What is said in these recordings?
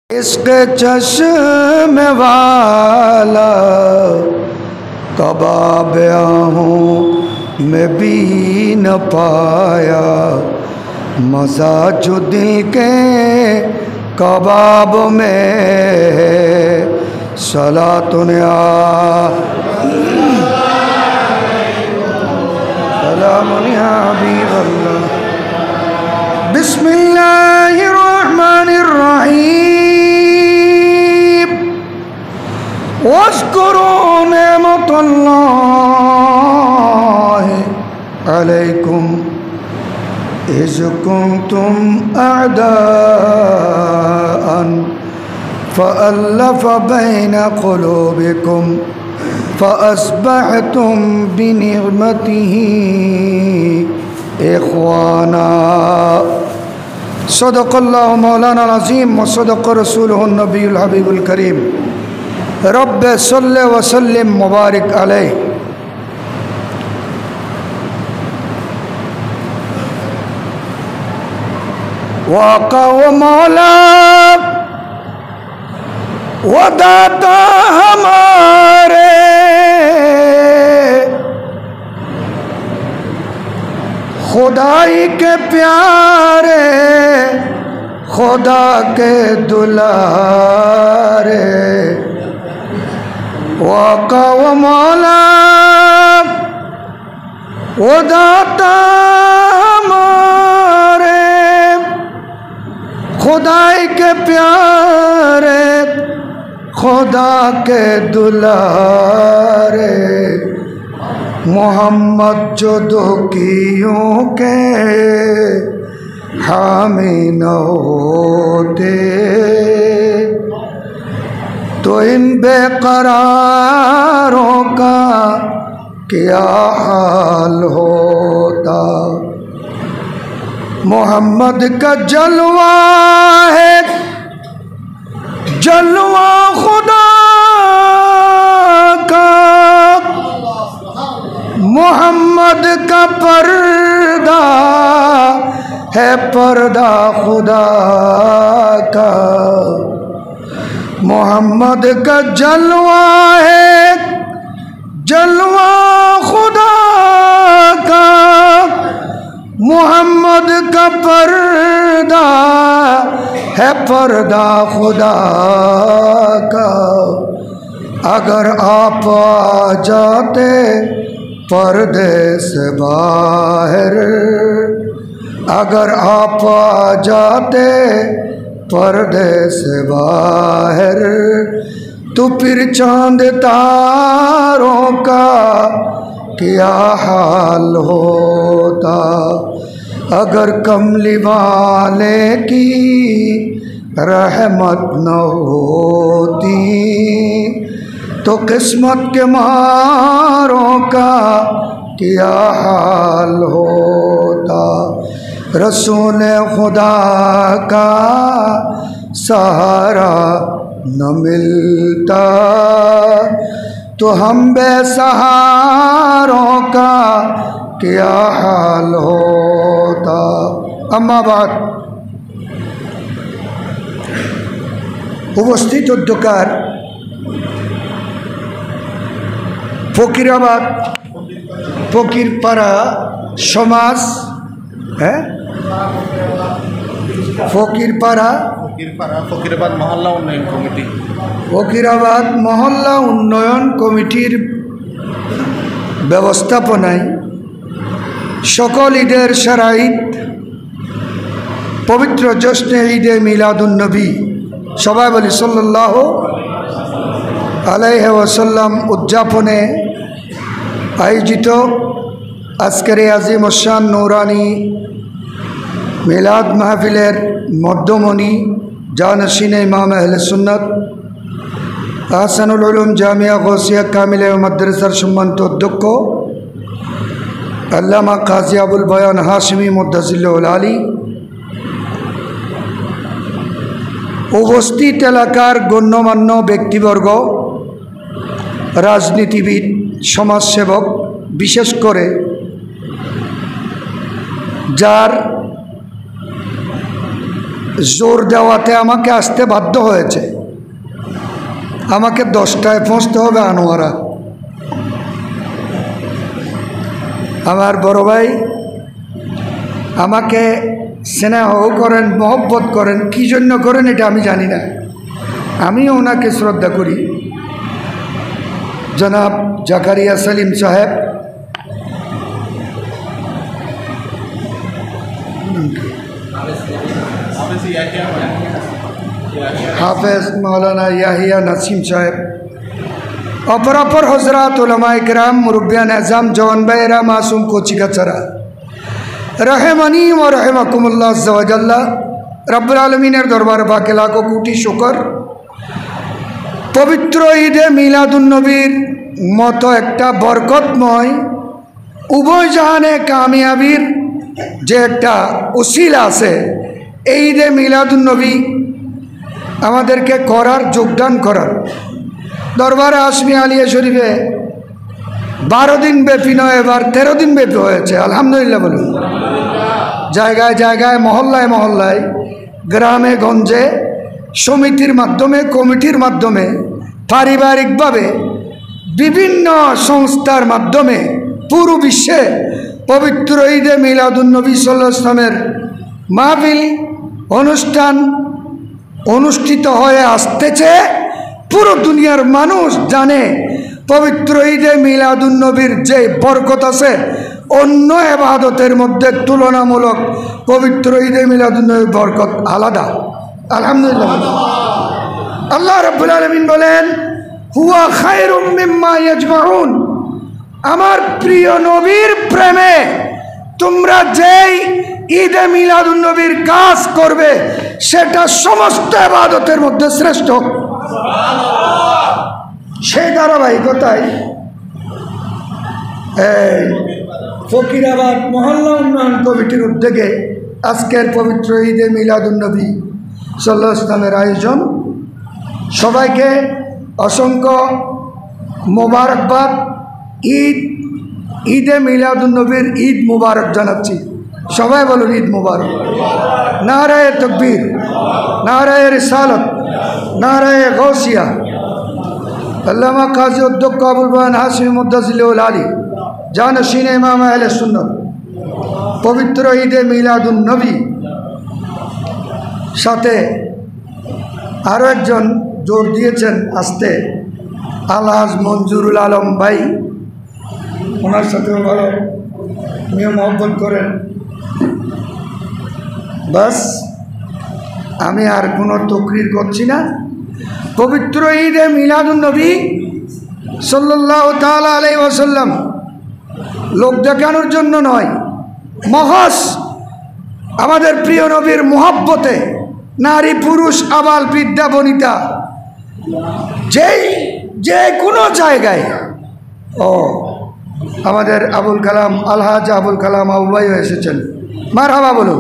इश्क चश्म वाला कबाब आहूं मैं भी न पाया, मज़ा जो दिल के कबाब में सलातुन सलामुन या हबीबल्लाह। बिस्मिल्लाहिर्रहमानिर्रहीम। वज़्कुरू निअमतल्लाहि अलैकुम इज़ कुंतुम अअदाअन फ़अल्लफ़ बैन क़ुलूबिकुम फ़अस्बहतुम बिनिअमतिही इख़वाना। सदक़ल्लाहु मौलाना अज़ीम व सदक़ रसूलुहुन नबियुल हबीबुल करीम। रब्बे सल्ले व सल्लिम मुबारक अलैहि। वाक़ा व मौला व दाता हमारे, खुदाई के प्यारे, खुदा के दुलारे। वाक़ा व मौला व दाता हमारे, खुदाई के प्यारे, खुदा के दुलारे। मोहम्मद जो दुखियों के हामी न होते, तो इन बेकरारों का क्या हाल होता। मोहम्मद का जलवा है जलवा खुदा का, मोहम्मद का पर्दा है पर्दा खुदा का। मोहम्मद का जलवा है जलवा खुदा का, मोहम्मद का पर्दा है पर्दा खुदा का। अगर आप आ जाते पर्दे से बाहर, अगर आप आ जाते पर्दे से बाहर, तो फिर चांद तारों का क्या हाल होता। अगर कमली वाले की रहमत न होती, तो किस्मत के मारों का क्या हाल होता। रसूल खुदा का सहारा न मिलता, तो हम बेसहारों का क्या हाल होता। अम्मा बात उपस्थित उद्योकार फकीराबाद फकीरपाड़ा समाज फकीराबाद महल्ला उन्नयन कमिटी, फकीराबाद महल्ला उन्नयन कमिटिर व्यवस्थापनाय सकल ईदेर सेरा ईद पवित्र जश्ने ईदे मिलादुन्नबी सबाई बोली सल्लल्लाहु आलैहि वसल्लम उद्यापने आयोजित आजकेर आजिम शान नूरानी मिलाद महफिलेर मध्यमणि जानशीन इमाम अहले सुन्नत आहसानुल उलूम जामिया गौसिया कामिला मद्रासार सम्मानित अध्यक्ष अल्लामा काजी आबुल बयान हाशिमी मुद्दासिल्लाहुल आली, उपस्थित एलाकार गण्यमान्य व्यक्तिवर्ग, राजनीतिविद, समाजसेवक, विशेष करे जार জোর দেওয়াতে আমাকে আসতে বাধ্য হয়েছে। আমাকে 10টায় পৌঁছতে হবে আনোয়ারা। আমার বড় ভাই আমাকে স্নেহ করেন, মহব্বত করেন, কী জন্য করেন এটা আমি জানি না। আমিও ওনাকে শ্রদ্ধা করি। জনাব জাকারিয়া সালিম সাহেব, হাফেজ মৌলানা ইয়াহিয়া নাসিম সাহেব, অপরাপর হজরত উলামায়ে কেরাম, মুরব্বিয়ান আজম, জওয়ান ভাইয়েরা, মাসুম কচিকাচারা, রহেমানি ও রহেমাকুমুল্লাহ আজ্জা ওয়া জাল্লা। রব্বুল আলমিনের দরবার পাকে লাখো কোটি শুকর। পবিত্র ঈদে মিলাদুন্নবীর মতো একটা বরকতময় উভয় জাহানে কামিয়াবির যে একটা উসিলা আছে, এই ঈদে মিলাদুন্নবী আমাদেরকে করার, যোগদান করার। দরবারে আসমি আলিয়া শরীফে 12 দিন ব্যাপী নয়, এবার 13 দিন ব্যাপী হয়েছে। আলহামদুলিল্লাহ বলুন। জায়গায় জায়গায়, মহল্লায় মহল্লায়, গ্রামে গঞ্জে, সমিতির মাধ্যমে, কমিটির মাধ্যমে, পারিবারিকভাবে, বিভিন্ন সংস্থার মাধ্যমে পুরো বিশ্বে পবিত্র ঈদে মিলাদুন্নবী সাল্লাল্লাহু আলাইহি ওয়াসাল্লামের মাহফিল অনুষ্ঠান অনুষ্ঠিত হয়ে আসতেছে। পুরো দুনিয়ার মানুষ জানে পবিত্র ঈদে মিলাদুন্নবীর যে বরকত আছে, অন্য ইবাদতের মধ্যে তুলনামূলক পবিত্র ঈদে মিলাদুন্নবীর বরকত আলাদা। আলহামদুলিল্লাহ। আল্লাহ রাব্বুল আলামিন বলেন, হুয়া খায়রুম মিম্মা ইয়াজমাউন। আমার প্রিয় নবীর প্রেমে তোমরা যেই ঈদে মিলাদুন্নবীর কাজ করবে, সেটা সমস্ত ইবাদতের মধ্যে শ্রেষ্ঠ। সেই ধারাবাহিকতায় ফকিরাবাদ মহল্লা উন্নয়ন কমিটির উদ্যোগে আজকের পবিত্র ঈদে মিলাদুন্নবী সাল্লাল্লাহু আলাইহি ওয়াসাল্লামের আয়োজন। সবাইকে অসংখ্য মোবারকবাদ। ঈদে মিলাদুন্নবীর ঈদ মুবারক জানাচ্ছি। সবাই বলুন ঈদ মুবারক। নারায়ে তাকবীর, নারায়ে রিসালাত, নারায়ে গাউসিয়া। আল্লামা কাজী অধ্যক্ষ আবুল বায়ান হাশিম মুদ্দাজিলুল আলী, জানশীন ইমাম আহলে সুন্নাত, পবিত্র ঈদে মিলাদুন্নবী সাথে আরও একজন জোর দিয়েছেন আসতে, আলহাজ মঞ্জুরুল আলম ভাই। ওনার সাথেও ভালো নিয়ম মহব্বত করেন। বাস, আমি আর কোনো তকরির করছি না। পবিত্র ঈদে মিলাদুন্নবী সাল্লাল্লাহু তাআলা আলাইহি ওয়াসাল্লাম লোক দেখানোর জন্য নয়, মহজ আমাদের প্রিয় নবীর মুহাব্বতে নারী পুরুষ আবাল বৃদ্ধা বনিতা যে কোনো জায়গায়। আমাদের আবুল কালাম, আলহাজ আবুল কালাম আবু ভাই এসেছেন, মারহাবা বলুন।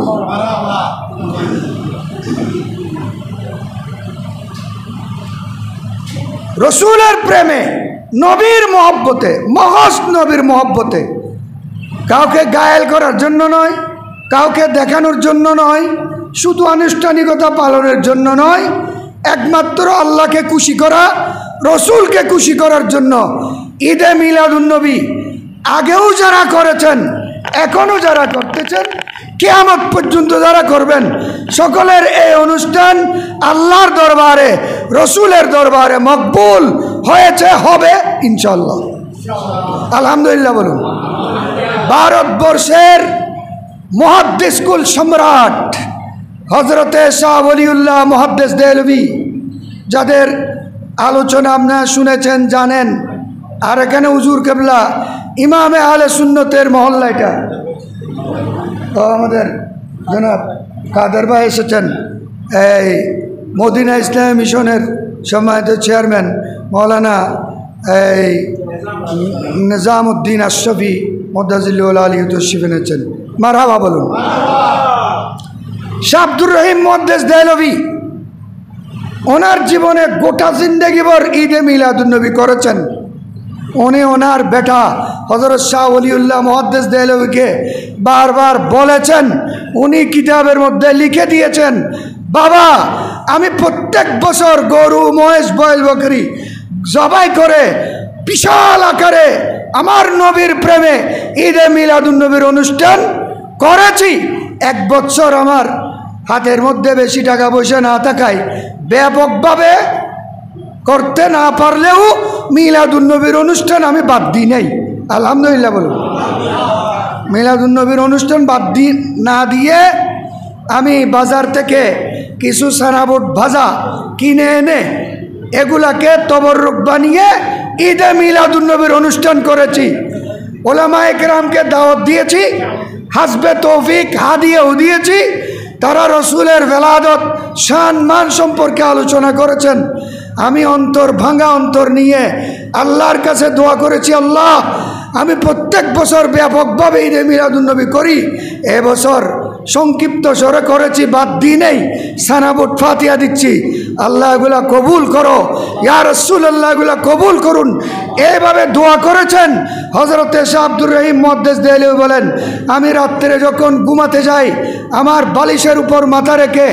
রসুলের প্রেমে, নবীর মহব্বতে, মহজ নবীর মহব্বতে, কাউকে গায়েল করার জন্য নয়, কাউকে দেখানোর জন্য নয়, শুধু আনুষ্ঠানিকতা পালনের জন্য নয়, একমাত্র আল্লাহকে খুশি করা, রসুলকে খুশি করার জন্য ঈদে মিলাদুন্নবী আগেও যারা করেছেন, এখনও যারা করতেছেন, কিয়ামত পর্যন্ত যারা করবেন, সকলের এই অনুষ্ঠান আল্লাহর দরবারে, রসুলের দরবারে মকবুল হয়েছে, হবে ইনশাআল্লাহ। আলহামদুলিল্লাহ বলুন। ভারতবর্ষের মুহাদ্দিস কুল সম্রাট হজরতে শাহ ওলিউল্লাহ মুহাদ্দিস দেহলভী, যাদের আলোচনা আপনারা শুনেছেন, জানেন। আর এখানে হুজুর কেবলা ইমামে আহলে সুন্নতের মহল্লা, এটা আমাদের জনাব কাদের ভাই এসেছেন, এই মদিনা ইসলামী মিশনের সম্মানিত চেয়ারম্যান মৌলানা এই নিজামউদ্দিন আশরাফি মুদ্দাজিলুল আলী তশরিফ এনেছেন, মারহাবা বলুন। শাহ আব্দুর রহিম মুহাদ্দিস দেহলভী ওনার জীবনে গোটা জিন্দেগিভর ঈদে মিলাদুন্নবী করেছেন। উনি ওনার বেটা হযরত শাহ ওলিউল্লাহ মুহাদ্দিস দেহলভীকে বারবার বলেছেন, উনি কিতাবের মধ্যে লিখে দিয়েছেন, বাবা, আমি প্রত্যেক বছর গরু, মহেশ, বয়ল, বকরি জবাই করে বিশাল আকারে আমার নবীর প্রেমে ঈদে মিলাদুন নবীর অনুষ্ঠান করেছি। এক বছর আমার হাতের মধ্যে বেশি টাকা পয়সা না থাকায় ব্যাপকভাবে করতে না পারলেও মিলাদুন নবীর অনুষ্ঠান আমি বাদ দিই নাই। আলহামদুলিল্লাহ বলুন। মিলাদুন নবীর অনুষ্ঠান বাদ না দিয়ে আমি বাজার থেকে কিছু সানাবুট ভাজা কিনে এনে এগুলাকে তবররুক বানিয়ে ঈদে মিলাদুন নবীর অনুষ্ঠান করেছি। ওলামায়ে কেরামকে দাওয়াত দিয়েছি, হাসবে তৌফিক হাদিয়াও দিয়েছি। তারা রসুলের ভেলাদত, শান, মান সম্পর্কে আলোচনা করেছেন। আমি অন্তর ভাঙা অন্তর নিয়ে আল্লাহর কাছে দোয়া করেছি, আল্লাহ আমি প্রত্যেক বছর ব্যাপকভাবে ঈদে মিলাদুন নবী করি, এবছর সংক্ষিপ্ত স্বরে করেছি, বাদ দিই নেই, সানাবুট ফাতিহা দিচ্ছি। আল্লাহ এগুলা কবুল করো, ইয়া রাসূলুল্লাহ এগুলা কবুল করুন। এইভাবে দোয়া করেছেন। হযরতে শাহ আব্দুর রহিম মুহাদ্দিস দেহলভী বলেন, আমি রাত্রে যখন ঘুমাতে যাই আমার বালিশের উপর মাথা রেখে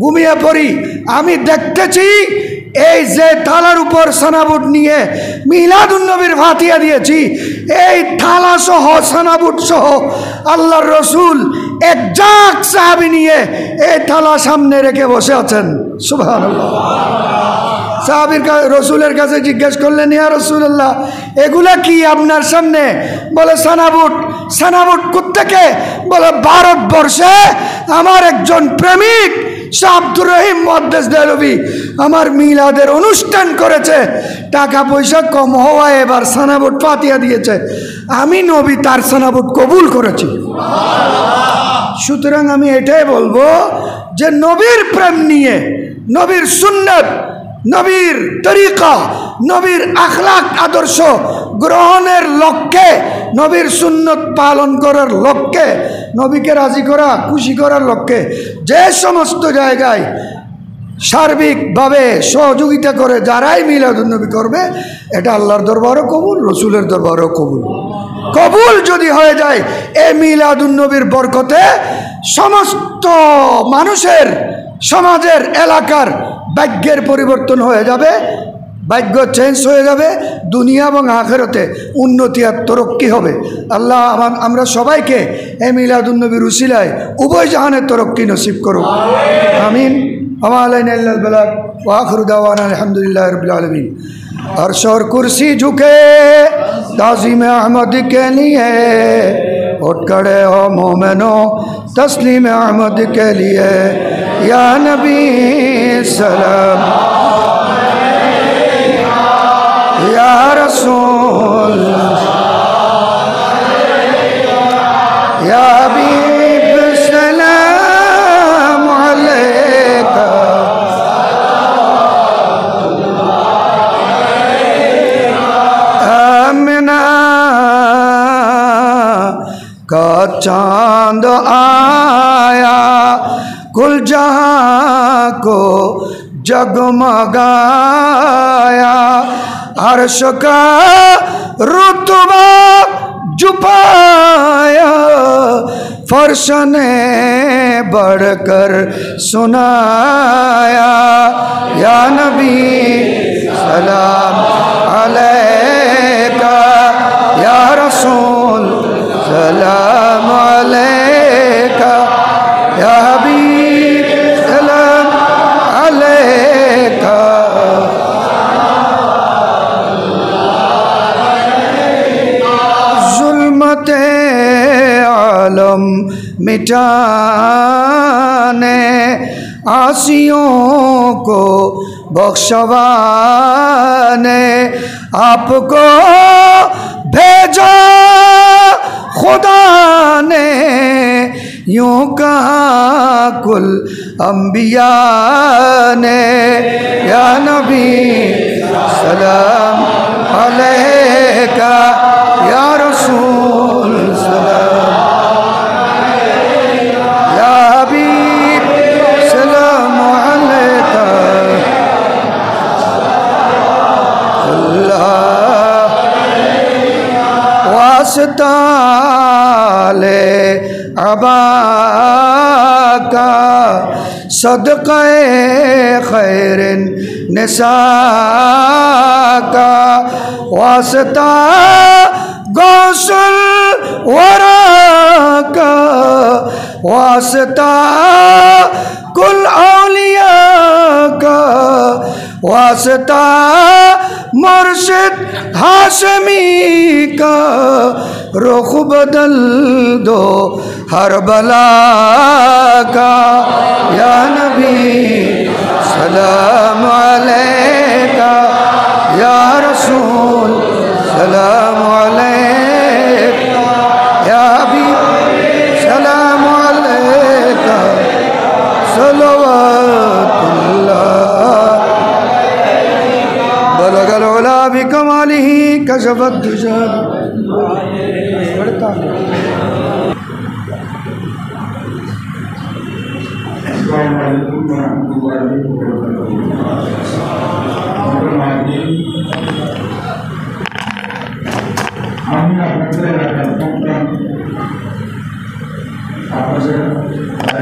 ঘুমিয়ে পড়ি, আমি দেখতেছি এই যে থালার উপর সানাবুট নিয়ে মিলাদুন নবীর ফাতিহা দিয়েছি, এই থালা সহ সানাবুট সহ আল্লাহর রসুল এক জাক সাহাবী নিয়ে এই থালা সামনে রেখে বসে আছেন। সুবহানাল্লাহ। সাহাবীর রসুলের কাছে জিজ্ঞেস করলেন, ইয়া রাসূলুল্লাহ এগুলা কি আপনার সামনে? বলে সানাবুট। সানাবুট কোত্থেকে? বলে ভারতবর্ষে আমার একজন প্রেমিক শাহ আব্দুর রহিম মুহাদ্দিস দেহলভী আমার মিলাদের অনুষ্ঠান করেছে, টাকা পয়সা কম হওয়ায় এবার সানাবুট ফাতিহা দিয়েছে, আমি নবী তার সানাবুট কবুল করেছি। সুতরাং আমি এটাই বলবো যে নবীর প্রেম নিয়ে, নবীর সুন্নত, নবীর তরিকা, নবীর আখলাক আদর্শ গ্রহণের লক্ষ্যে, নবীর সুন্নত পালন করার লক্ষ্যে, নবীকে রাজি করা, খুশি করার লক্ষ্যে যে সমস্ত জায়গায় সার্বিকভাবে সহযোগিতা করে যারাই মিলাদুন নবী করবে, এটা আল্লাহর দরবারও কবুল, রসুলের দরবারও কবুল। কবুল যদি হয়ে যায় এই মিলাদুন নবীর বরকতে সমস্ত মানুষের, সমাজের, এলাকার ভাগ্যের পরিবর্তন হয়ে যাবে, ভাগ্য চেঞ্জ হয়ে যাবে, দুনিয়া এবং আখিরাতে উন্নতি আর তরক্কি হবে। আল্লাহ আমরা সবাইকে এই মিলাদুন নবীর উসিলায় উভয় জাহানের তরক্কি নসিব করুক। আমিন। আমালাইনা ইল্লাল বালাগ ওয়া আখিরু দাওয়ানা আলহামদুলিল্লাহি রাব্বিল আলামিন। अर्श और कुर्सी झुके ताज़ीम अहमद के लिए, उठ खड़े हो मोमिनो तस्लीम अहमद के लिए, या नबी सलाम, या रसूल, या हबीब सलाम अलैका, का चांद आया कुल जहां को जगमगाया, अर्श का रुतबा झुकाया, फर्श ने बढ़कर सुनाया, या नबी सलाम अलैका, या रसूल सलाम अलैका, या हबीब सलाम अलैका। जुल्मते आलम मिटाने आसियों को बख्शवाने आपको भेजा खुदा ने, यूं कहा कुल अंबिया ने, या नबी सलाम अलैका, या रसूल सलाम, या हबीब सलाम अलैका। अल्लाह वास्ता ले अबा का सदक़े खैर निसा का वास्ता गौसुल वरा का वास्ता कुल औलिया का वास्ता मुर्शिद हाशमी का रुख बदल दो हर बला का या नबी सलाम अलैका या रसूल सलाम अलैका या हबीब सलाम अलैका सलवातुल्लाह बलगल उला बिकमालिही कशफत दुजा আমি আপনাদের এলাকার প্রোগ্রাম আপনাদের এই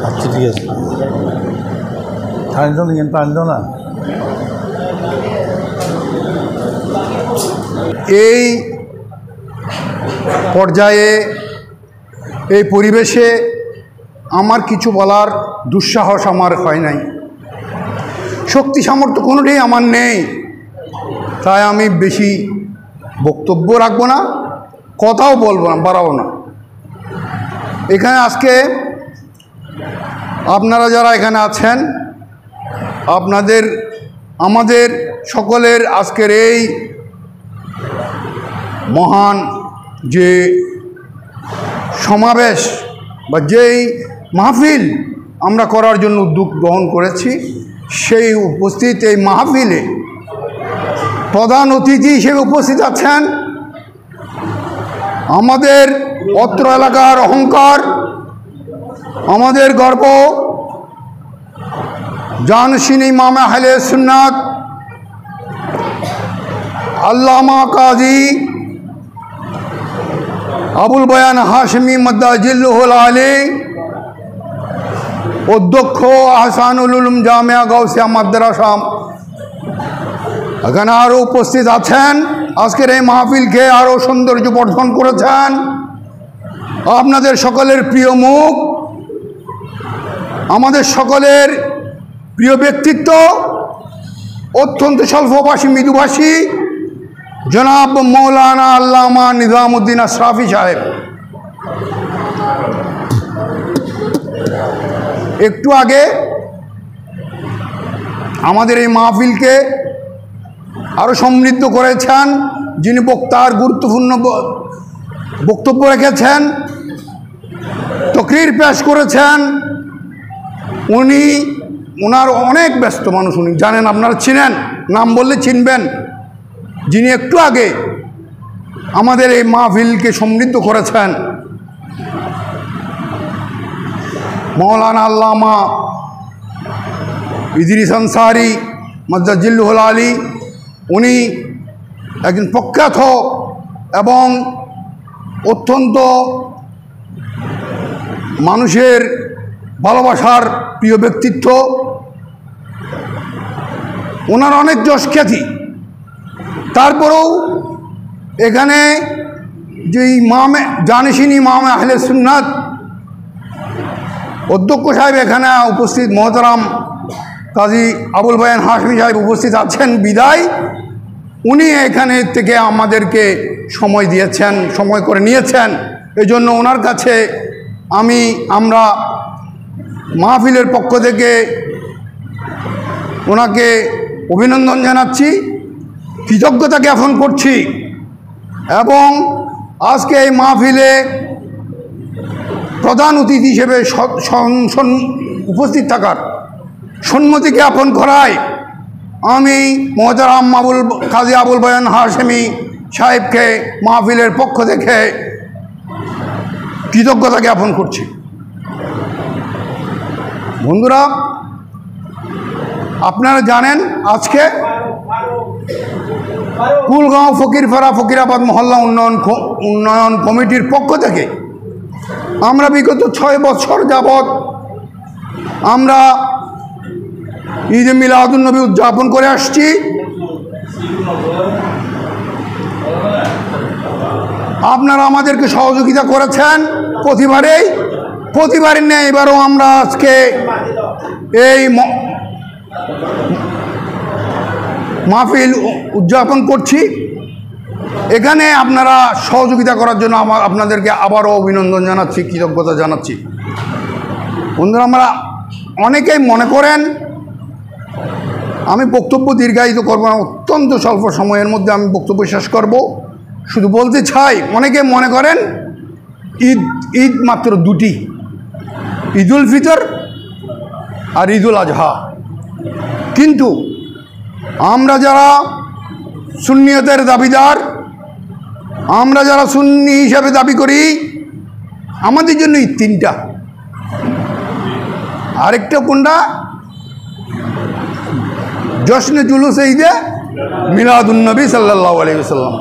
আচ্ছা ঠিক আছে টানতো না টানতো না এই পর্যায়ে এই পরিবেশে আমার কিছু বলার দুঃসাহস আমার হয় নাই, শক্তি সামর্থ্য কোনোটাই আমার নেই, তাই আমি বেশি বক্তব্য রাখবো না, কথাও বলবো না, বাড়াবো না। এখানে আজকে আপনারা যারা এখানে আছেন আপনাদের আমাদের সকলের আজকের এই মহান যে সমাবেশ বা যেই মাহফিল আমরা করার জন্য উদ্যোগ গ্রহণ করেছি, সেই উপস্থিত এই মাহফিলে প্রধান অতিথি হিসেবে উপস্থিত আছেন আমাদের অত্র এলাকার অহংকার, আমাদের গর্ব, জানশীন ইমাম আহলে সুন্নাত আল্লামা কাজী আবুল বয়ান হাশমি মাদ্দাজিল্লুহুল আলী, অধ্যক্ষ আহসানুল উলুম জামিয়া গাউসিয়া মাদ্রাসা, এখানে আরও উপস্থিত আছেন, আজকের এই মাহফিলকে আরও সৌন্দর্য বর্ধন করেছেন আপনাদের সকলের প্রিয় মুখ, আমাদের সকলের প্রিয় ব্যক্তিত্ব, অত্যন্ত স্বল্পভাষী মৃদুভাষী জনাব মৌলানা আল্লামা নিজামুদ্দিন আশরাফি সাহেব। একটু আগে আমাদের এই মাহফিলকে আরও সমৃদ্ধ করেছেন, যিনি বক্তার গুরুত্বপূর্ণ বক্তব্য রেখেছেন, তকরির পেশ করেছেন, ওনার অনেক ব্যস্ত মানুষ, উনি জানেন, আপনারা চিনেন, নাম বললে চিনবেন, যিনি একটু আগে আমাদের এই মাহফিলকে সমৃদ্ধ করেছেন মৌলানা আল্লামা ইদ্রিস আনসারী মাদ্দাজিল্লুহুল আলী। উনি একজন প্রখ্যাত এবং অত্যন্ত মানুষের ভালোবাসার প্রিয় ব্যক্তিত্ব, ওনার অনেক যশ খ্যাতি। তারপরেও এখানে যে ইমামে জানশীন ইমাম আহলে সুন্নাত অধ্যক্ষ সাহেব এখানে উপস্থিত, মোহতারাম কাজী আবুল বয়ান হাশমি সাহেব উপস্থিত আছেন বিদায় উনি এখানে থেকে আমাদেরকে সময় দিয়েছেন, সময় করে নিয়েছেন, এই জন্য ওনার কাছে আমরা মাহফিলের পক্ষ থেকে ওনাকে অভিনন্দন জানাচ্ছি, কৃতজ্ঞতা জ্ঞাপন করছি। এবং আজকে এই মাহফিলে প্রধান অতিথি হিসেবে উপস্থিত থাকার সম্মতি জ্ঞাপন করায় আমি মোহতারাম কাজী আবুল বয়ান হাশেমি সাহেবকে মাহফিলের পক্ষ থেকে কৃতজ্ঞতা জ্ঞাপন করছি। বন্ধুরা, আপনারা জানেন আজকে কুলগাঁও ফকিরপাড়া ফকিরাবাদ মহল্লা উন্নয়ন কমিটির পক্ষ থেকে আমরা বিগত 6 বছর যাবৎ আমরা ঈদে মিলাদুন্নবী উদযাপন করে আসছি। আপনারা আমাদেরকে সহযোগিতা করেছেন প্রতিবারের ন্যায় এবারও আমরা আজকে এই মাহফিল উদযাপন করছি। এখানে আপনারা সহযোগিতা করার জন্য আপনাদেরকে আবারও অভিনন্দন জানাচ্ছি, কৃতজ্ঞতা জানাচ্ছি। বন্ধুরা, আমরা অনেকেই মনে করেন আমি বক্তব্য দীর্ঘায়িত করব না, অত্যন্ত স্বল্প সময়ের মধ্যে আমি বক্তব্য শেষ করব। শুধু বলতে চাই, অনেকে মনে করেন ঈদ মাত্র দুটি, ঈদুল ফিতর আর ঈদুল আজহা। কিন্তু আমরা যারা সুন্নিয়তের দাবিদার, আমরা যারা সুন্নি হিসাবে দাবি করি, আমাদের জন্য ঈদ 3টা। আরেকটা কোনটা? জশ্নে জুলুসে ঈদে মিলাদুন্নবী সাল্লাল্লাহু আলাইহি ওয়াসাল্লাম।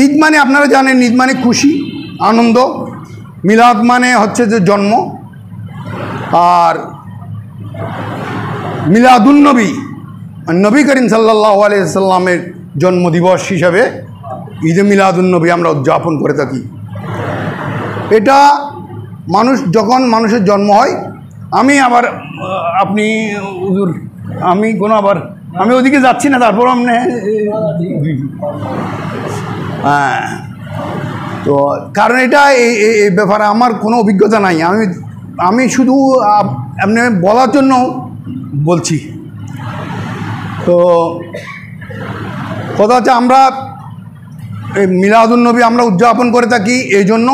ঈদ মানে আপনারা জানেন, ঈদ মানে খুশি, আনন্দ। মিলাদ মানে হচ্ছে যে জন্ম, আর মিলাদুন্নবী নবী করিম সাল্লাল্লাহু আলাইহি ওয়াসাল্লামের জন্মদিবস হিসাবে ঈদে মিলাদুন্নবী আমরা উদযাপন করে থাকি। এটা যখন মানুষের জন্ম হয়, আমি ওদিকে যাচ্ছি না, তারপর হ্যাঁ, তো কারণ এটা এই ব্যাপারে আমার কোনো অভিজ্ঞতা নাই, আমি শুধু এমনি বলার জন্য বলছি। তো কথা হচ্ছে, আমরা এই মিলাদুন্নবী আমরা উদযাপন করে থাকি এই জন্য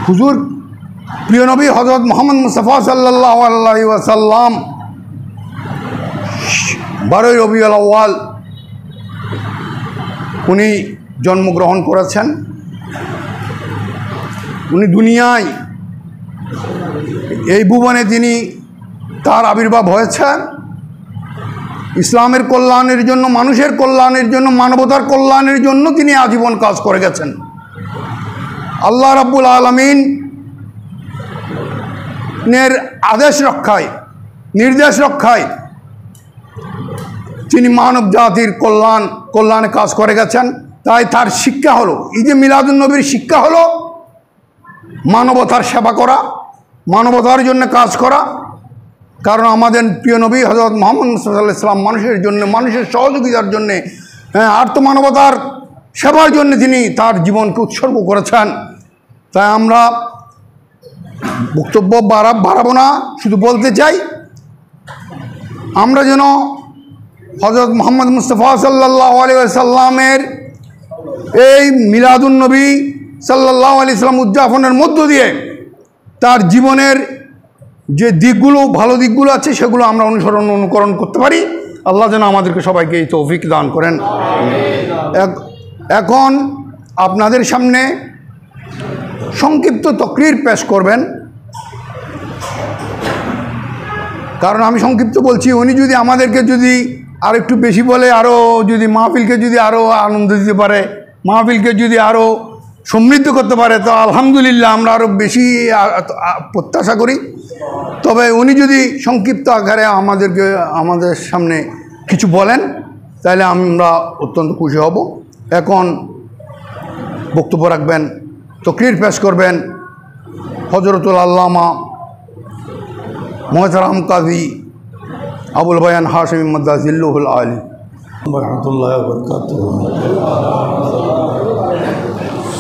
হুজুর প্রিয় নবী হযরত মুহাম্মদ মুস্তাফা সাল্লাল্লাহু আলাইহি ওয়াসাল্লাম 12ই রবিউল আউয়াল উনি জন্মগ্রহণ করেছেন। উনি দুনিয়ায় এই ভুবনে তার আবির্ভাব হয়েছে ইসলামের কল্যাণের জন্য, মানুষের কল্যাণের জন্য, মানবতার কল্যাণের জন্য তিনি আজীবন কাজ করে গেছেন। আল্লাহ রাব্বুল আলামিন এর আদেশ রক্ষায়, নির্দেশ রক্ষায় তিনি মানব জাতির কল্যাণে কাজ করে গেছেন। তাই তার শিক্ষা হলো, ঈদে মিলাদুন্নবীর শিক্ষা হলো মানবতার সেবা করা, মানবতার জন্য কাজ করা। কারণ আমাদের প্রিয় নবী হযরত মুহাম্মদ সাল্লাল্লাহু আলাইহি ওয়াসাল্লাম মানুষের জন্য, মানুষের সহযোগিতার জন্য, আর্তমানবতার সেবার জন্য তিনি তার জীবনকে উৎসর্গ করেছেন। তাই আমরা বক্তব্য বাড়াবো না, শুধু বলতে চাই আমরা যেন হযরত মুহাম্মদ মুস্তাফা সাল্লাল্লাহু আলাইহি ওয়াসাল্লামের এই মিলাদুন্নবী সাল্লাল্লাহু আলাইহি ওয়াসাল্লাম উদযাপনের মধ্য দিয়ে তার জীবনের যে দিকগুলো, ভালো দিকগুলো আছে, সেগুলো আমরা অনুকরণ করতে পারি। আল্লাহ যেন আমাদেরকে সবাইকে এই তৌফিক দান করেন। এখন আপনাদের সামনে সংক্ষিপ্ত তকরির পেশ করবেন। কারণ আমি সংক্ষিপ্ত বলছি, উনি যদি আমাদেরকে আর একটু বেশি বলে, আরও যদি মাহফিলকে আরও আনন্দ দিতে পারে, মাহফিলকে যদি আরও সমৃদ্ধ করতে পারে, তো আলহামদুলিল্লাহ আমরা আরও বেশি প্রত্যাশা করি। তবে উনি যদি সংক্ষিপ্ত আকারে আমাদের সামনে কিছু বলেন, তাহলে আমরা অত্যন্ত খুশি হব। এখন বক্তব্য রাখবেন, তকরির পেশ করবেন হযরতুল আল্লামা মোহতারাম কাজী আবুল বয়ান হাশেমি মাদ্দাজিল্লুহুল আলী রাহমাতুল্লাহি ওয়া বারাকাতুহু।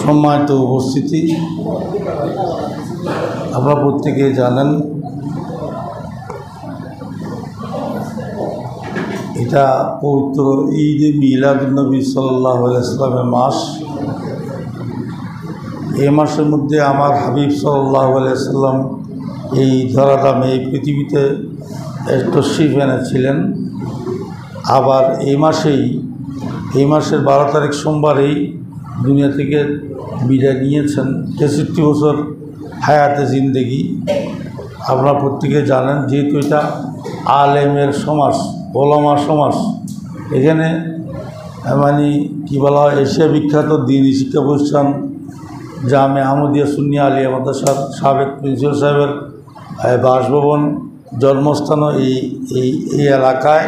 সম্মানিত উপস্থিতি, আপনারা প্রত্যেকে জানেন এটা পবিত্র ঈদে মিলাদুন্নবী সাল্লাল্লাহু আলাইহি ওয়াসাল্লামের মাস। এই মাসের মধ্যে আমার হাবিব সাল্লাল্লাহু আলাইহি সাল্লাম এই ধরাধামে এই পৃথিবীতে তশরিফ এনেছিলেন। আবার এই মাসের 12 তারিখ সোমবারেই দুনিয়া থেকে বিদায় নিয়েছেন। 63 বছর হায়াতে জিন্দেগি। আপনারা প্রত্যেকে জানেন, যেহেতু এটা আলেমের সমাজ, ওলামা সমাজ, এখানে মানে কী বলা হয়, এশিয়া বিখ্যাত দ্বীনি শিক্ষা প্রতিষ্ঠান জামে আহমদিয়া সুন্নিয়া আলিয়া মাদ্রাসার সাবেক প্রিন্সিপাল সাহেবের বাসভবন, জন্মস্থানও এই এলাকায়।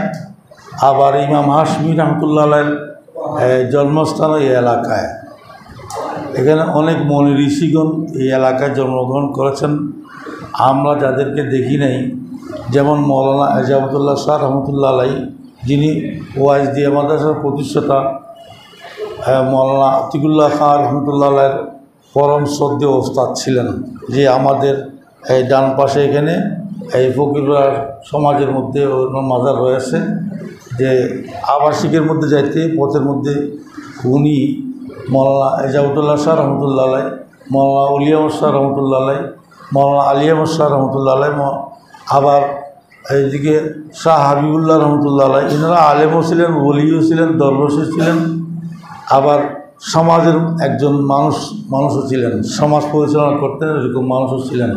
আবার ইমাম হাশমি রহমতুল্লাহ আলাইহির জন্মস্থানও এই এলাকায়। এখানে অনেক মনি ঋষিগণ এই এলাকায় জন্মগ্রহণ করেছেন। আমরা যাদেরকে দেখি নাই, যেমন মৌলানা এজাবতুল্লাহ শাহ রহমতুল্লাহ আলাই, যিনি ওয়াইজদিয়া মাদ্রাসার প্রতিষ্ঠাতা, মৌলানা আতিকুল্লাহ খান রহমতুল্লাহ আলাইয়ের পরম শ্রদ্ধেয় ওস্তাদ ছিলেন, যে আমাদের এই ডান পাশে এখানে এই ফকিরপাড়া সমাজের মধ্যে মাজার রয়েছে, যে আবাসিকের মধ্যে যাইতে পথের মধ্যে উনি মৌলানা এজাবতুল্লাহ শাহ রহমতুল্লাহ আলাই, মৌলানা উলিয়া শাহ রহমতুল্লাহ আলাই, মৌলানা আলিয়া শাহ রহমতুল্লাহ আলাই, আবার এইদিকে শাহ হাবিবুল্লাহ রহমতুল্লাহ আলাই, এনারা আলেমও ছিলেন, ওলিও ছিলেন, দরবেশও ছিলেন, আবার সমাজের একজন মানুষও ছিলেন, সমাজ পরিচালনা করতেন, এরকম মানুষও ছিলেন।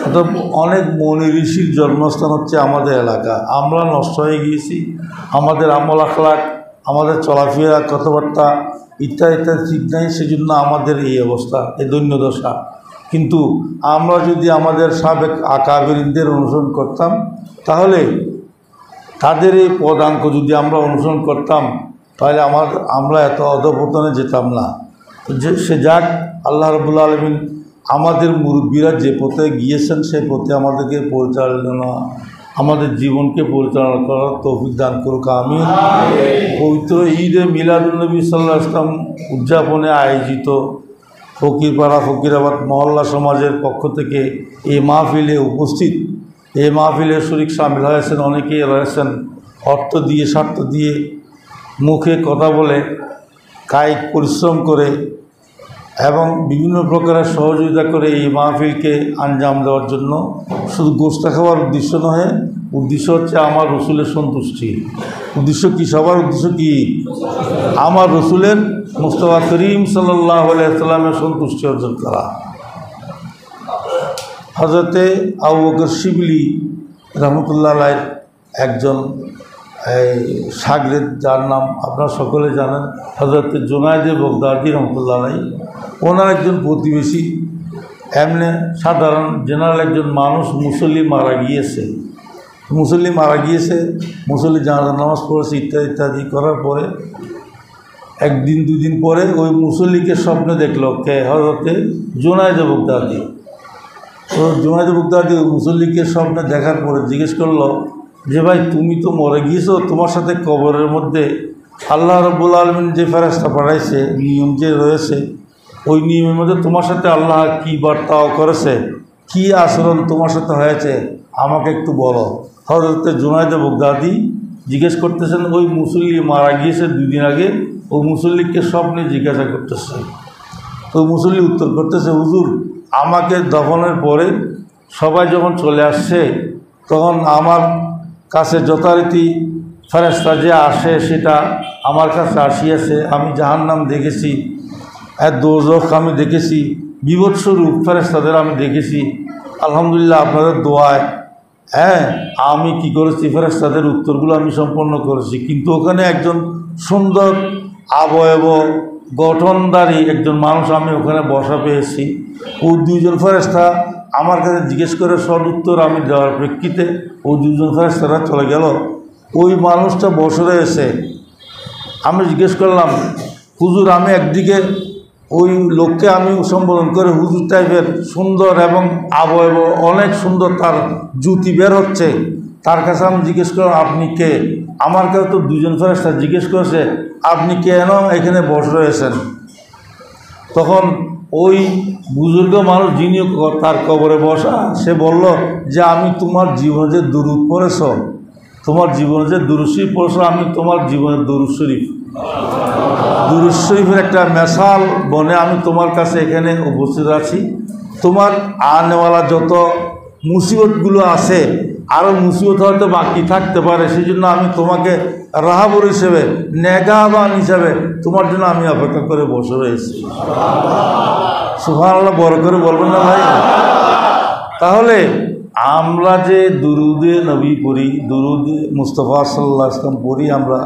অর্থাৎ অনেক মনি ঋষির জন্মস্থান হচ্ছে আমাদের এলাকা। আমরা নষ্ট হয়ে গিয়েছি, আমাদের আমল আখলাক, আমাদের চলাফেরা, কথাবার্তা ইত্যাদি ইত্যাদি ঠিক নাই, সেজন্য আমাদের এই অবস্থা, এই দৈন্যদশা। কিন্তু আমরা যদি আমাদের সাবেক আকাবিরিনদের অনুসরণ করতাম, তাহলে তাদের এই পদাঙ্ক যদি আমরা অনুসরণ করতাম, তাহলে আমরা এত অধঃপতনে যেতাম না। সে যাক, আল্লাহ রাব্বুল আলামিন আমাদের মুরব্বীরা যে পথে গিয়েছেন সেই পথে আমাদেরকে পরিচালনা, আমাদের জীবনকে পরিচালনা করার তৌফিক দান করুক, আমিন। পবিত্র ঈদে মিলাদুন্নবী সাল্লাল্লাহু আলাইহি ওয়াসাল্লাম উদযাপনে আয়োজিত ফকিরপাড়া ফকিরাবাদ মহল্লা সমাজের পক্ষ থেকে এই মাহফিলে উপস্থিত, এই মাহফিলে শরীক শামিল হয়েছেন অনেকেই রয়েছেন, অর্থ দিয়ে, স্বার্থ দিয়ে, মুখে কথা বলে, কায়িক পরিশ্রম করে এবং বিভিন্ন প্রকারের সহযোগিতা করে এই মাহফিলকে আঞ্জাম দেওয়ার জন্য। শুধু গোস্ত খাওয়ার উদ্দেশ্য নয়, উদ্দেশ্য হচ্ছে আমার রসুলের সন্তুষ্টি। উদ্দেশ্য কি? সবার উদ্দেশ্য কি? আমার রসুলের মুস্তাফা করিম সাল্লাল্লাহু আলাইহি ওয়াসাল্লামের সন্তুষ্টি অর্জন করা। হযরতে আবু বকর শিবলি রহমতুল্লাহ আলাইহির একজন শাগরেদ, যার নাম আপনারা সকলে জানেন, হযরতে জুনায়েদে বাগদাদী রহমতুল্লাহ আলাইহি, ওনার একজন প্রতিবেশী, এমনি সাধারণ জেনারেল একজন মানুষ মুসল্লি মারা গিয়েছে, মুসল্লি জানাজা নামাজ পড়েছে ইত্যাদি ইত্যাদি করার পরে একদিন দুদিন পরে ওই মুসল্লিকে স্বপ্নে দেখলো কে? হযরতে জুনায়েদে বাগদাদী। তো জুনায়েদে বাগদাদী ওই মুসল্লিকে স্বপ্নে দেখার পরে জিজ্ঞেস করলো যে ভাই, তুমি তো মরে গিয়েছো, তোমার সাথে কবরের মধ্যে আল্লাহ রাব্বুল আলামিন যে ফেরেশতা পাঠাইছে, নিয়ম যে রয়েছে, ওই নিয়মের মধ্যে তোমার সাথে আল্লাহ কী বার্তাও করেছে, কী আচরণ তোমার সাথে হয়েছে, আমাকে একটু বলো। হযরতে জুনায়েদে বাগদাদী জিজ্ঞেস করতেছেন, ওই মুসল্লি মারা গিয়েছে 2 দিন আগে, ওই মুসল্লিকে স্বপ্নে জিজ্ঞাসা করতেছে। তো মুসল্লি উত্তর করতেছে, হুজুর, আমাকে দফনের পরে সবাই যখন চলে আসছে, তখন আমার কাছে যথারীতি ফেরেশতা যে আসে সেটা আমার কাছে আসিয়াছে। আমি জাহান্নাম দেখেছি, দোজখ আমি দেখেছি, বিভৎসরূপ ফেরেশতাদের আমি দেখেছি। আলহামদুলিল্লাহ আপনাদের দোয়ায় আমি কি করেছি, ফেরেশতাদের উত্তরগুলো আমি সম্পন্ন করেছি। কিন্তু ওখানে একজন সুন্দর অবয়ব গঠনধারী একজন মানুষ আমি ওখানে বসা পেয়েছি। ওই 2 জন ফেরেশতা আমার কাছে জিজ্ঞেস করে সদ উত্তর আমি দেওয়ার প্রেক্ষিতে ওই 2 জন ফেরেশতারা চলে গেল। ওই মানুষটা বসে রয়েছে। আমি জিজ্ঞেস করলাম, হুজুর, আমি একদিকে ওই লোককে আমি সম্বোধন করে হুজুর টাইপের সুন্দর এবং অবয়ব অনেক সুন্দর, তার জুতি বের হচ্ছে, তার কাছে আমি জিজ্ঞেস করলাম, আপনি কে? আমার কাছে তো 2 জন ফেরেশতা জিজ্ঞেস করেছে আপনি কেন এখানে বসে রয়েছেন। তখন ওই বুজুর্গ মানুষ, যিনি তার কবরে বসা, সে বলল যে আমি তোমার জীবনে যে দুরূদ পড়েছ, তোমার জীবনে যে দুরূদ শরীফ পড়ছো, আমি তোমার জীবনের দুরূদ শরীফের একটা মেসাল বনে আমি তোমার কাছে এখানে উপস্থিত আছি। তোমার আনেওয়ালা যত মুসিবতগুলো আছে, আরও মুসিবত হয়তো বাকি থাকতে পারে, সেই জন্য আমি তোমাকে রাহাবর হিসেবে, নেগাবান হিসাবে তোমার জন্য আমি অপেক্ষা করে বসে রয়েছি। সুবহানাল্লাহ বড় করে বলবেন না ভাই? তাহলে আমরা যে দুরুদে নবী পড়ি, দুরুদে মুস্তাফা সাল্লাল্লাহু আলাইহি ওয়াসাল্লাম পড়ি, আমরা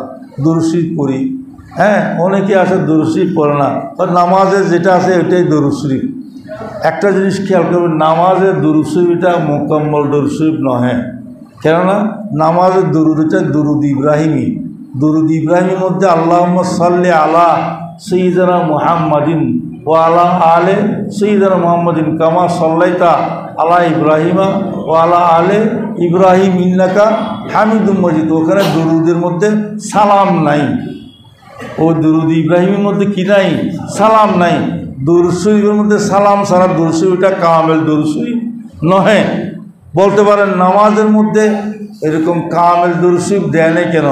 দুরূদ শরীফ পড়ি। হ্যাঁ, অনেকে আছে দুরূদ শরীফ পড়ে না, নামাজে যেটা আছে এটাই দুরূদ শরীফ। একটা জিনিস খেয়াল করবেন, নামাজের দুরূদ শরীফটা মোকাম্মল দুরূদ শরীফ নহে। কেননা নামাজের দুরূদ এটা দুরূদ ইব্রাহিমী। দুরূদ ইব্রাহিমের মধ্যে আল্লাহুম্মা সাল্লি আলা সাইয়্যিদিনা মুহাম্মাদিন ওয়া আলা আলে সাইয়্যিদিনা মুহাম্মাদিন কামা সাল্লাইতা আলা ইব্রাহিমা ওয়া আলা আলে ইব্রাহিম ইন্নাকা হামিদুম মাজিদ। ওখানে দুরূদের মধ্যে সালাম নাই, ও দুরূদ ইব্রাহিমের মধ্যে কি নাই? সালাম নাই। দুরূদ শরীফের মধ্যে সালাম ছাড়া দুরূদ শরীফটা কামেল দুরূদ শরীফ নহে। বলতে পারেন নামাজের মধ্যে এরকম কামেল দুরূদ শরীফ দেয় না কেন?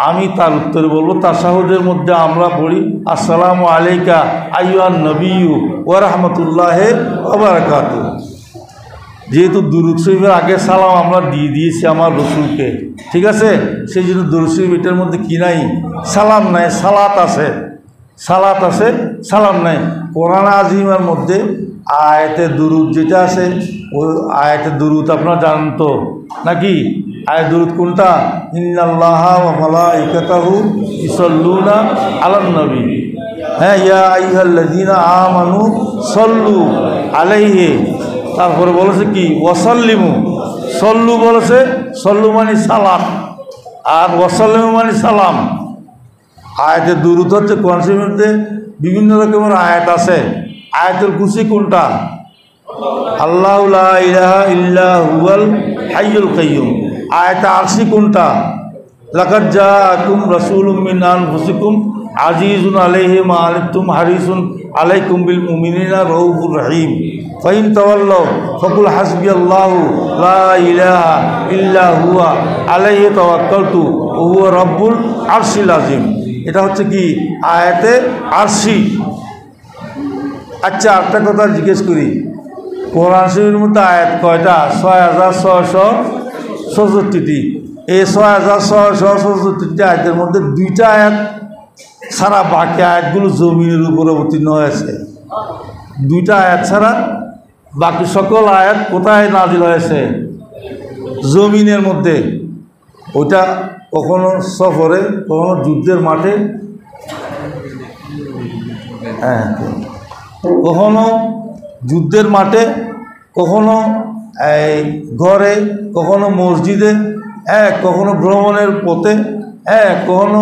আমি তার উত্তরে বলবো, তাশাহুদের মধ্যে আমরা পড়ি আসসালামু আলাইকা আইয়ুহান নবিয়্যু ওয়া রাহমাতুল্লাহি ওয়া বারাকাতুহু। যেহেতু দুরূদ শরীফের আগে সালাম আমরা দিয়ে দিয়েছি আমার রসুলকে, ঠিক আছে, সেই জন্য দুরূদ শরীফ এটার মধ্যে কি নাই? সালাম নাই, সালাত আছে, সালাত আছে, সালাম নাই। কোরআন আজিমের মধ্যে আয়াতে দুরূদ যেটা আছে, ওই আয়াতে দুরূদ আপনারা জানেন তো নাকি? আয়াত দুরূদ কোনটা? ইন্নাল্লাহা ওয়া মালাইকাতাহু ইউসাল্লুনা আলান নবী। হ্যাঁ, ইয়া আইয়ুহাল্লাযীনা আমানু সাল্লু আলাইহি। তারপরে বলেছে কি? ওয়াসাল্লিমু। সল্লু বলেছে, সল্লু মানে সালাম, আর ওয়াসাল্লিমু মানে সালাম। আয়াতে দুরূদ হচ্ছে কোরআন শরীফের মধ্যে বিভিন্ন রকমের আয়াত আছে। আয়াতুল কুরসি কোনটা? আল্লাহু লা ইলাহা ইল্লা হুয়াল হাইয়ুল কাইয়্যুম। আয়াতে আরশি কোনটা? লাকাদ জাআকুম রাসূলুম মিন আনফুসিকুম আজিজুন আলাইহি মা আনিতুম হারিসুন আলাইকুম বিল মুমিনিনা রাউফুর রহিম। ফাইন তাওয়াল্লাউ ফাকুল হাসবিয়াল্লাহু লা ইলাহা ইল্লা হুয়া আলাইহি তাওয়াক্কালতু ওয়া হুয়া রাব্বুল আরশিল আযীম। এটা হচ্ছে কি? আয়াতে আরশি। আচ্ছা, একটা কথা জিজ্ঞেস করি, কোরআন শরীফের মধ্যে আয়াত কয়টা? 6667টি। এই 6667টি আয়াতের মধ্যে 2টা আয়াত ছাড়া বাকি আয়াতগুলো জমিনের উপরে অবতীর্ণ হয়েছে। 2টা আয়াত ছাড়া বাকি সকল আয়াত কোথায় নাজিল হয়েছে? জমিনের মধ্যে। ওইটা কখনো সফরে, কখনো যুদ্ধের মাঠে, হ্যাঁ, কখনো যুদ্ধের মাঠে, কখনো এই ঘরে, কখনো মসজিদে, হ্যাঁ, কখনো ভ্রমণের পথে, হ্যাঁ, কখনো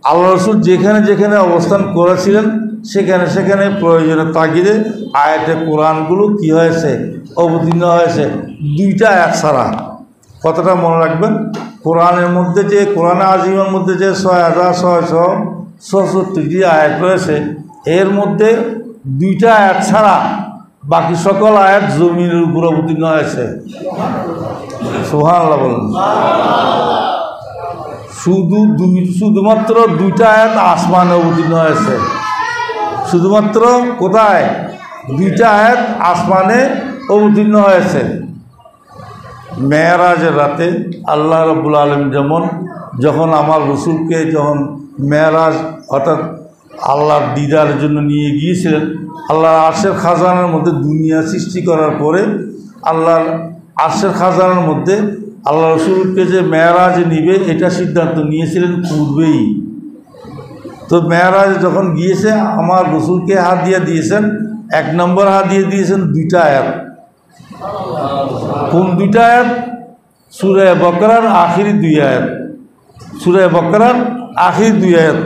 আল্লাহ রসুল যেখানে যেখানে অবস্থান করেছিলেন সেখানে সেখানে প্রয়োজনের তাগিদে আয়াতে কোরআনগুলো কি হয়েছে? অবতীর্ণ হয়েছে। 2টা আয়াত ছাড়া। কথাটা মনে রাখবেন, কোরআনের মধ্যে যে, কোরআনে আজিমের মধ্যে যে 6667টি আয়াত রয়েছে, এর মধ্যে 2টা আয়াত ছাড়া বাকি সকল আয়াত জমিনের উপর অবতীর্ণ হয়েছে। সুবহানাল্লাহ বলুন। শুধুমাত্র 2টা আয়াত আসমানে অবতীর্ণ হয়েছে। শুধুমাত্র কোথায়? 2টা আয়াত আসমানে অবতীর্ণ হয়েছে। মেরাজের রাতে আল্লাহ রাব্বুল আলামিন যখন আমার রসুলকে যখন মেরাজ অর্থাৎ আল্লাহর দিদারের জন্য নিয়ে গিয়েছিলেন, আল্লাহর আরশের খাজানার মধ্যে দুনিয়া সৃষ্টি করার পরে আল্লাহর আরশের খাজানার মধ্যে আল্লাহ রসুলকে যে মেরাজ নিবে এটা সিদ্ধান্ত নিয়েছিলেন পূর্বেই। তো মেরাজ যখন গিয়েছে আমার রসুলকে হাদিয়া দিয়েছেন, 1 নম্বর হাদিয়া দিয়েছেন 2টা আয়াত। কোন 2টা আয়াত? সূরা বাকারার আখিরি 2 আয়াত। সূরা বাকারার আখিরি 2 আয়াত।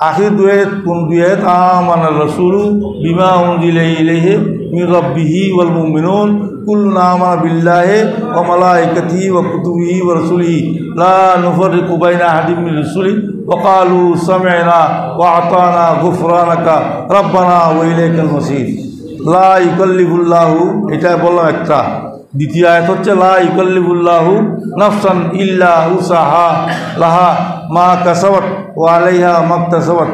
আখিরি 2 আয়াত কোন 2 আয়াত? আমানার রাসূলু বিমা উনজিলা ইলাইহি মির রাব্বিহি ওয়াল মুমিনুন কুল্লুন আমানা বিল্লাহি ওয়া মালাইকাতিহি ওয়া কুতুবিহি ওয়া রাসূলিহি লা নুফাররিকু বাইনা আহাদিম মির রাসূলিহি ওয়া ক্বালু সামি'না ওয়া আতানা গুফরানাকা রাব্বানা ওয়া ইলাইকাল মাসির। লা ইউকাল্লিফুল্লাহু, এটা বললাম একটা। দ্বিতীয় আয়াত হচ্ছে লা ইউকাল্লিফুল্লাহু নাফসান ইল্লা উসাহা লাহা মা কাসাবাত ওয়া আলাইহা মাকতাসাবাত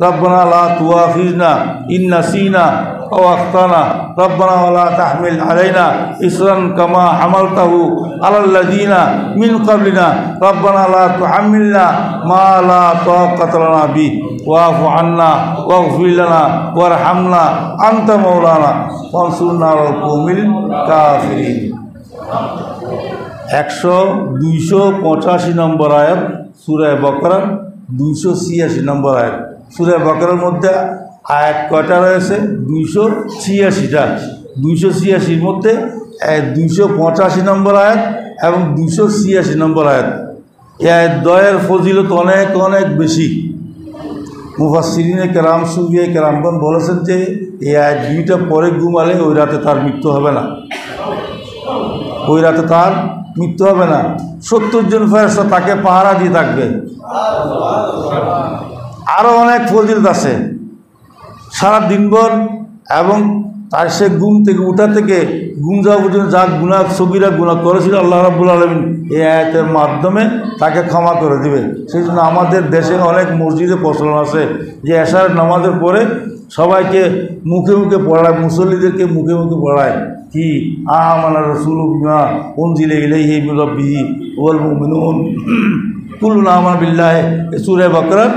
রব্বানা লা তুআখিযনা ইন নাসিনা আও আখতানা রব্বানা ওয়া লা তাহমিল আলাইনা ইসরান কামা হামালতাহু আলাল লাযিনা মিন ক্বাবলিনা রব্বানা লা তুহাম্মিলনা মা লা তাকাতা লানা বি ওয়াফু আন্না ওয়াগফির লানা ওয়ারহামনা আনতা মাওলানা ফানসুরনা আলাল কওমিল কাফিরিন। 285 নম্বর আয়াত সূরা বাকারা, 286 নম্বর আয়াত। সূরা বাকারার মধ্যে আয়াত কয়টা রয়েছে? 286টা। 286-র মধ্যে 285 নম্বর আয়াত এবং 286 নম্বর আয়াত। এই আয়াত দ্বয়ের ফজিলত অনেক অনেক বেশি। মুফাসসিরিনে কেরাম, সুফিয়ে কেরামগণ বলেছেন যে এই আয়াত দুইটা পরে ঘুমালে ওই রাতে তার মৃত্যু হবে না, ওই রাতে তার মৃত্যু হবে না। 70 জন ফেরেশতা তাকে পাহারা দিয়ে থাকবে। আরও অনেক ফজিলত আছে সারা দিনভর, এবং তার সে ঘুম থেকে উঠা থেকে ঘুম যাওয়া পর্যন্ত যা গুনাহ সগীরা গুনাহ করেছিল আল্লাহ রাব্বুল আলামিন এই আয়াতের মাধ্যমে তাকে ক্ষমা করে দিবে। সেই জন্য আমাদের দেশে অনেক মসজিদে প্রচলন আছে যে এশার নামাজের পরে সবাইকে মুখে মুখে পড়ায়, মুসল্লিদেরকে মুখে মুখে পড়ায় কি আমানা রাসূলু বিমা উনজিলা ইলাইহি মির রাব্বিহি ওয়াল মুমিনুন কুল্লুন আমানা বিল্লাহি। সূরা বাকারার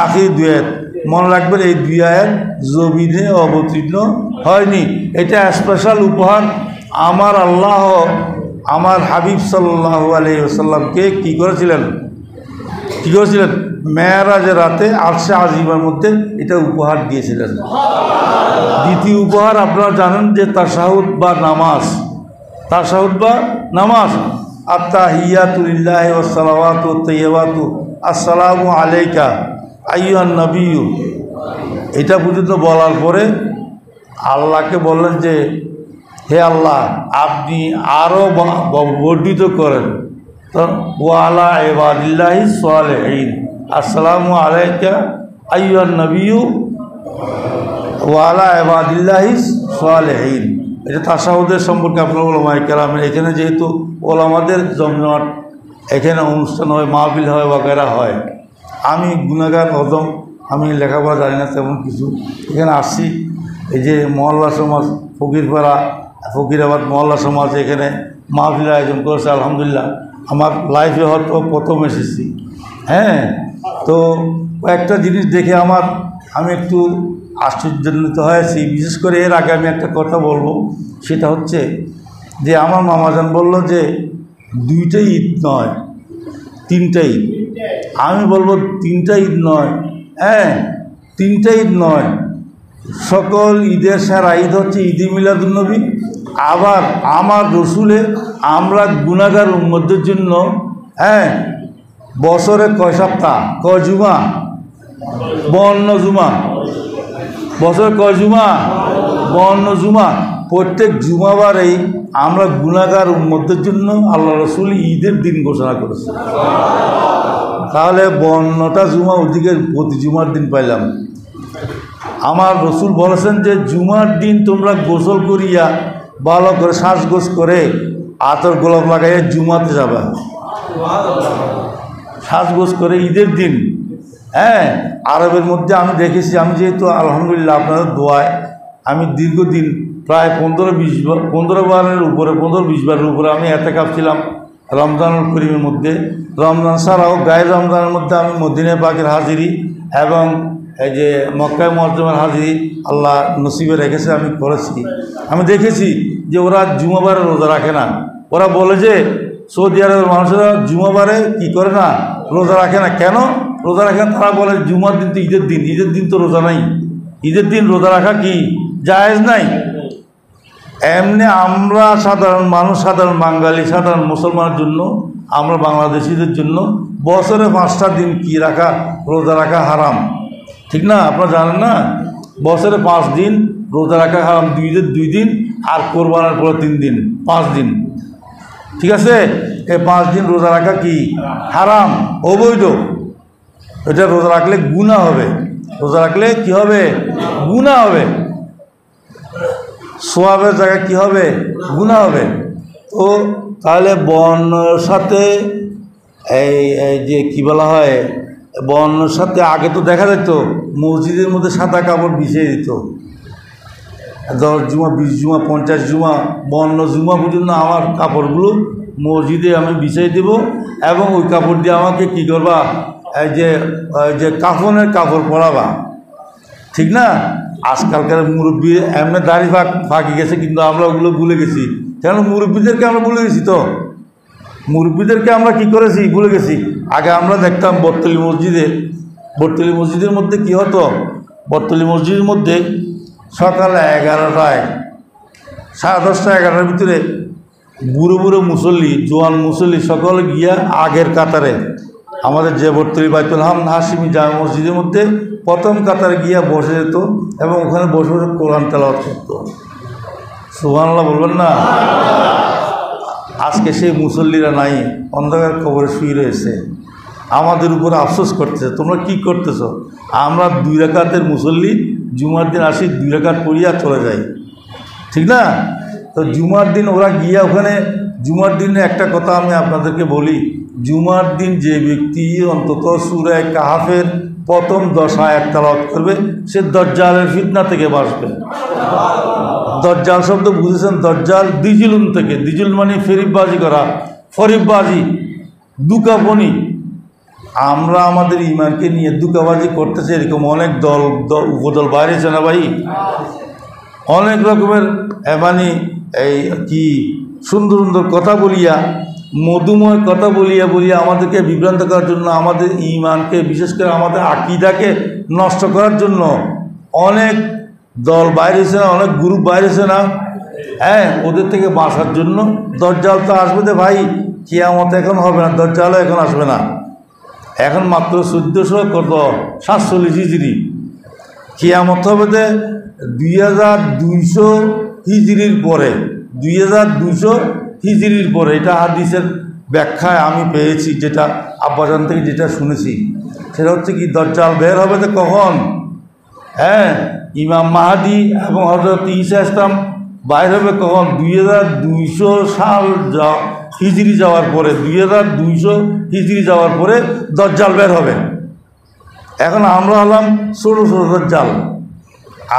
আখির দুই আয়াত মনে রাখবেন, এই দুই আয়াত জমিনে অবতীর্ণ হয়নি। এটা স্পেশাল উপহার আমার আল্লাহ আমার হাবিব সাল্লাল্লাহু আলাইহি ওয়াসাল্লামকে কী করেছিলেন মেরাজের রাতে আরশে আজিমের মধ্যে এটা উপহার দিয়েছিলেন। দ্বিতীয় উপহার আপনারা জানেন যে তাশাহুদ বা নামাজ। আত্তাহিয়াতু লিল্লাহি ওয়াস সালাওয়াতু ওয়াত তাইয়্যিবাতু আসসালামু আলাইকা আইয়ুহান নবিয়্যু, এটা পর্যন্ত বলার পরে আল্লাহকে বললেন যে হে আল্লাহ আপনি আরও বর্ধিত করেন, তো ওয়ালা ইবাদিল্লাহি সালিহিন আসসালামু আলাইকা আইয়ুহান নবিয়্যু ওয়ালা ইবাদিল্লাহি সালিহিন। এটা তাশাহুদের সম্পর্কে আপনার ওলামায়ে কেরামের, এখানে যেহেতু ওলামাদের জমজমাট, এখানে অনুষ্ঠান হয়, মাহফিল হয়, বাগেরা হয়। আমি গুনাহগার অদম, আমি লেখাপড়া জানি না তেমন কিছু। এখানে আসছি, এই যে মহল্লা সমাজ ফকিরপাড়া ফকিরাবাদ মহল্লা সমাজ এখানে মাহফিল আয়োজন করেছে। আলহামদুলিল্লাহ আমার লাইফে হয়তো প্রথম এসেছি। হ্যাঁ, তো একটা জিনিস দেখে আমি একটু আশ্চর্যান্বিত হয়েছি। বিশেষ করে এর আগে আমি একটা কথা বলবো, সেটা হচ্ছে যে আমার মামাজান বলল যে 2টা ঈদ নয় 3টা ঈদ। আমি বলবো 3টা ঈদ নয়, 3টা ঈদ নয়, সকল ঈদের সেরা ঈদ হচ্ছে ঈদে মিলাদুন্নবী। আবার আমার রসুলের আমরা গুনাহগার উম্মতের জন্য বছরে কয় সপ্তাহ, কয় জুমা, 52 জুমা, বছরে কয় জুমা, 52 জুমা। প্রত্যেক জুমাবারেই আমরা গুনাহগার উম্মতের জন্য আল্লাহ রসুল ঈদের দিন ঘোষণা করেছে। তাহলে 52টা জুমা ওদিকে প্রতি জুমার দিন পাইলাম। আমার রসুল বলেছেন যে জুমার দিন তোমরা গোসল করিয়া ভালো করে শ্বাসগোস করে আতর গোলাপ লাগাইয়া জুমাতে যাবা, শ্বাসগোস করে ঈদের দিন। আরবের মধ্যে আমি দেখেছি, আমি যেহেতু আলহামদুলিল্লাহ আপনাদের দোয়ায় আমি দীর্ঘদিন প্রায় 15 বারের উপরে 15-20 বারের উপরে আমি এতেকাফ ছিলাম রমজানুল করিমের মধ্যে। রমজান ছাড়াও গায়ে রমজানের মধ্যে আমি মদিনা পাকের হাজিরি এবং এই যে মক্কায় মুআজ্জমের হাজিরি আল্লাহ নসিবে রেখেছে, আমি করেছি। আমি দেখেছি যে ওরা জুমাবারে রোজা রাখে না। ওরা বলে যে সৌদি আরবের মানুষেরা জুমাবারে কি করে না, রোজা রাখে না। কেন রোজা রাখে না? তারা বলে জুমার দিন তো ঈদের দিন, ঈদের দিন তো রোজা নাই, ঈদের দিন রোজা রাখা কি জায়েজ নাই। এমনি আমরা সাধারণ মানুষ, সাধারণ বাঙালি, সাধারণ মুসলমানের জন্য, আমরা বাংলাদেশিদের জন্য বছরে 5টা দিন কি রাখা, রোজা রাখা হারাম, ঠিক না? আপনারা জানেন না, বছরে 5 দিন রোজা রাখা হারাম, 2 ঈদের 2 দিন আর কোরবানের পরে 3 দিন, 5 দিন, ঠিক আছে? এই 5 দিন রোজা রাখা কি হারাম, অবৈধ। এটা রোজা রাখলে গুনাহ হবে, রোজা রাখলে কি হবে, গুনাহ হবে। সোয়াবের জায়গায় কী হবে? গুনাহ হবে। তো তাহলে বর্ণর সাথে এই যে কি বলা হয়, বর্ণর সাথে আগে তো দেখা যেত মসজিদের মধ্যে সাদা কাপড় বিছিয়ে দিত, 10 জুমা 20 জুমা 50 জুমা বর্ণ জুমা পর্যন্ত আমার কাপড়গুলো মসজিদে আমি বিছিয়ে দেব, এবং ওই কাপড় দিয়ে আমাকে কি করবা, এই যে কাফনের কাপড় পরাবা, ঠিক না? আজকালকার মুরব্বী এমনি দাড়ি ফাঁকি গেছে, কিন্তু আমরা ওগুলো ভুলে গেছি। কেন? মুরব্বীদেরকে আমরা ভুলে গেছি। তো মুরব্বীদেরকে আমরা কি করেছি? ভুলে গেছি। আগে আমরা দেখতাম বটতলী মসজিদের মধ্যে কি হতো, বটতলী মসজিদের মধ্যে সকালে 11টায় 10:30 11টার ভিতরে বুড়ো বুড়ো মুসল্লি, জোয়ান মুসল্লি সকলে গিয়া আগের কাতারে, আমাদের যে বটতলী বাইতুল হাশিমি জামে মসজিদের মধ্যে প্রথম কাতারে গিয়া বসে যেত, এবং ওখানে বসে বসে কোরআন তেলাওয়াত করত। সুবহানাল্লাহ বলবেন না? আজকে সেই মুসল্লিরা নাই, অন্ধকার কবরে শুয়ে রয়েছে, আমাদের উপরে আফসোস করতেছে। তোমরা কি করতেছ? আমরা 2 রাকাতের মুসল্লি, জুমার দিন আসি 2 রাকাত পড়িয়া চলে যাই, ঠিক না? তো জুমার দিন ওরা গিয়া ওখানে, জুমার দিনে একটা কথা আমি আপনাদেরকে বলি, জুমার দিন যে ব্যক্তি অন্তত সূরা কাহাফের প্রথম 10 আয়াত তেলাওয়াত করবে, সে দজ্জালের ফিতনা থেকে বাঁচবে। দজ্জাল শব্দ বুঝেছেন? দজ্জাল দিজুলুন থেকে, দিজুল মানে ফেরিববাজি করা, ফরিববাজি, দুকাবনি। আমরা আমাদের ইমানকে নিয়ে দুকাবাজি করতেছে, এরকম অনেক দল উপদল বাইরেছে না ভাই? অনেক রকমের মানে এই কি সুন্দর সুন্দর কথা বলিয়া, মধুময় কথা বলিয়া আমাদেরকে বিভ্রান্ত করার জন্য, আমাদের ইমানকে, বিশেষ করে আমাদের আকীদাকে নষ্ট করার জন্য অনেক দল বাইরেছে না, অনেক গ্রুপ বাইরেছে না? হ্যাঁ, ওদের থেকে বাঁচার জন্য দজ্জাল তো আসবে তো ভাই, কিয়ামত এখন হবে না, দজ্জালও এখন আসবে না। এখন মাত্র 1447 হিজরি, কিয়ামত হবে যে 2200 হিজরির পরে, 2200 হিজরির পরে। এটা হাদিসের ব্যাখ্যায় আমি পেয়েছি, যেটা আব্বাজান থেকে যেটা শুনেছি, সেটা হচ্ছে কি, দজ্জাল বের হবে তো কখন? হ্যাঁ, ইমাম মাহাদি এবং হযরত ঈসা ইসলাম বাইর হবে কখন? 2200 সাল হিজরি যাওয়ার পরে, 2200 হিজরি যাওয়ার পরে দজ্জাল বের হবে। এখন আমরা হলাম ছোটো ছোটো দজ্জাল,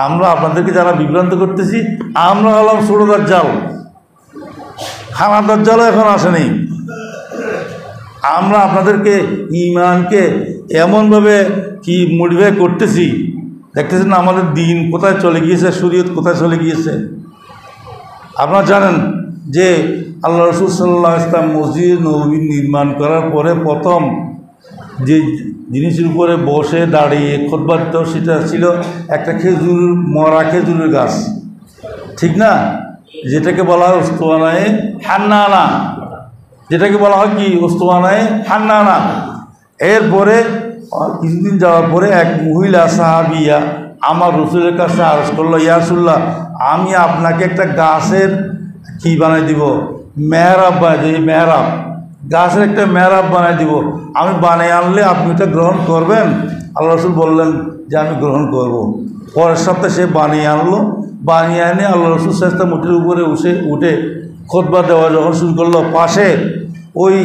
আমরা আপনাদেরকে যারা বিভ্রান্ত করতেছি, আমরা হলাম ছোটো দজ্জাল, খানা দজ্জালও এখন আসেনি। আমরা আপনাদেরকে ইমানকে এমনভাবে কি মোটিভেট করতেছি, দেখতেছেন না আমাদের দিন কোথায় চলে গিয়েছে, শরীয়ত কোথায় চলে গিয়েছে। আপনারা জানেন যে আল্লাহ রাসূল সাল্লাল্লাহু আলাইহি ওয়াসাল্লাম মসজিদ নববী নির্মাণ করার পরে প্রথম যে জিনিসের উপরে বসে দাঁড়িয়ে খুতবা দিত, সেটা ছিল একটা মরা খেজুরের গাছ, ঠিক না? যেটাকে বলা হয় উস্তুয়ানায়ে হান্নানা, যেটাকে বলা হয় কি, উস্তুয়ানায়ে হান্নানা। এরপরে কিছুদিন যাওয়ার পরে এক মহিলা সাহাবিয়া আমার রসুলের কাছে আরজ করলো, ইয়া রাসূলুল্লাহ, আমি আপনাকে একটা গাছের কি বানাই দিব, মেহরাব বানাই দিব, মেহরাব, গাছের একটা মেহরাব বানাই দিব, আমি বানিয়ে আনলে আপনি এটা গ্রহণ করবেন? আল্লাহ রাসূল বললেন যে আমি গ্রহণ করব। পরের সপ্তাহে সে বানিয়ে আনলো, বানিয়ে এনে আল্লাহ রাসূল সাল্লাল্লাহু আলাইহি ওয়াসাল্লাম উটের উপরে উঠে খুতবা দেওয়া যখন শুরু করলো, পাশে ওই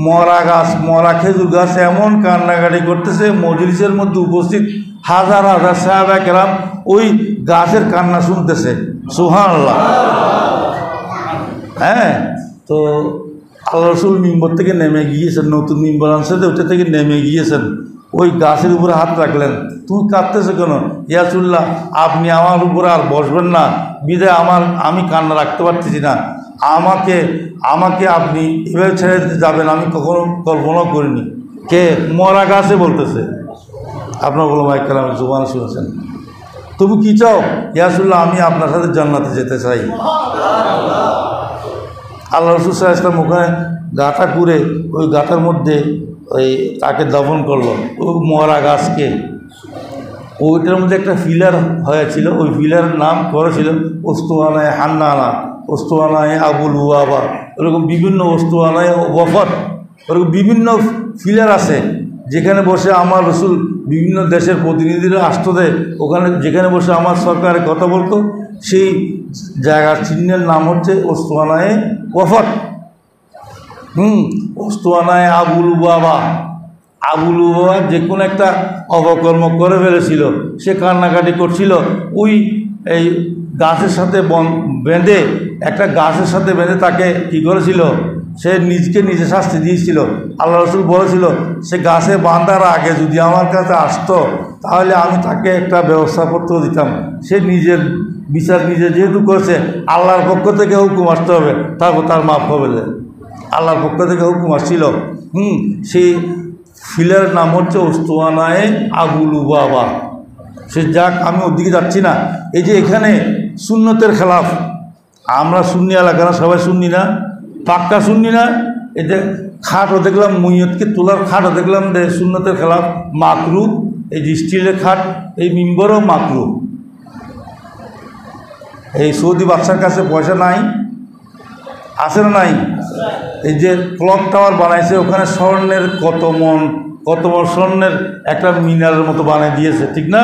মরা গাছ, মরা খেজুর গাছ এমন কান্নাকাটি করতেছে, মজলিসের মধ্যে উপস্থিত হাজার হাজার সাহাবা কেরাম ওই গাছের কান্না শুনতেছে। সুবহানাল্লাহ। হ্যাঁ, তো আল্লাহ রাসূল মিম্বর থেকে নেমে গিয়েছেন, নতুন মিম্বর আনছে, ওটা থেকে নেমে গিয়েছেন, ওই গাছের উপরে হাত রাখলেন। তুমি কাঁদতেছো কেন? ইয়া রাসূলুল্লাহ, আপনি আমার উপরে আর বসবেন না বিদায় আমি কান্না রাখতে পারতেছি না, আমাকে আপনি এভাবে ছেড়ে দিতে যাবেন, আমি কখনো কল্পনাও করিনি। কে? মরা গাছে বলতেছে। আপনার বলো ভাই কালাম জুবান শুনেছেন। তুমি কি চাও? ইয়া রাসূলুল্লাহ, আমি আপনার সাথে জান্নাতে যেতে চাই। আল্লাহ রাসূল সাল্লাল্লাহু আলাইহি ওয়াসাল্লাম ওখানে গাঁথা করে ওই গাঁথার মধ্যে ওই তাকে দাফন করলো, ওই মরা গাছকে। ওইটার মধ্যে একটা ফিলার হয়েছিল, ওই ফিলারের নাম করেছিল উস্তুয়ানায়ে হান্নানা, উস্তুয়ানায়ে আবুল ওয়াবা, এরকম বিভিন্ন উস্তুয়ানায়ে ওয়াফাত, ওরকম বিভিন্ন ফিলার আছে যেখানে বসে আমার রসুল বিভিন্ন দেশের প্রতিনিধিরা আসতো, ওখানে যেখানে বসে আমার সরকারের কথা বলতো, সেই জায়গার চিহ্নের নাম হচ্ছে ওস্তানায়ে ওয়াফাত। ওস্তানায়ে আবু লুবাবা। আবু লুবাবা যে কোনো একটা অপকর্ম করে ফেলেছিল, সে কান্নাকাটি করছিল, ওই এই গাছের সাথে বেঁধে, একটা গাছের সাথে বেঁধে তাকে কী করেছিল, সে নিজকে নিজে শাস্তি দিয়েছিল। আল্লাহ রসুল বলেছিল, সে গাছে বাঁধার আগে যদি আমার কাছে আসতো তাহলে আমি তাকে একটা ব্যবস্থাপত্র দিতাম। সে নিজের বিচার নিজে যেহেতু করেছে, আল্লাহর পক্ষ থেকে হুকুম আসতে হবে, তারপর তার মাফ হবে। আল্লাহর পক্ষ থেকে হুকুম আসছিল। সেই ফিলের নাম হচ্ছে ওস্তানায়ে আবু লুবাবা। সে যাক, আমি ওদিকে যাচ্ছি না। এই যে এখানে সুন্নতের খেলাফ, আমরা সুন্নি এলাকা না, সবাই সুন্নি না, পাক্কা সুন্নি না। এই যে খাটও দেখলাম, মৈয়তকে তোলার খাটও দেখলাম যে সুন্নতের খেলাফ, মাকরু। এই যে স্টিলের খাট, এই মিম্বরও মাকরু। এই সৌদি বাদশার কাছে পয়সা নাই, আছে না নাই? এই যে ক্লক টাওয়ার বানাইছে, ওখানে স্বর্ণের কত মন স্বর্ণের একটা মিনারের মতো বানিয়ে দিয়েছে, ঠিক না?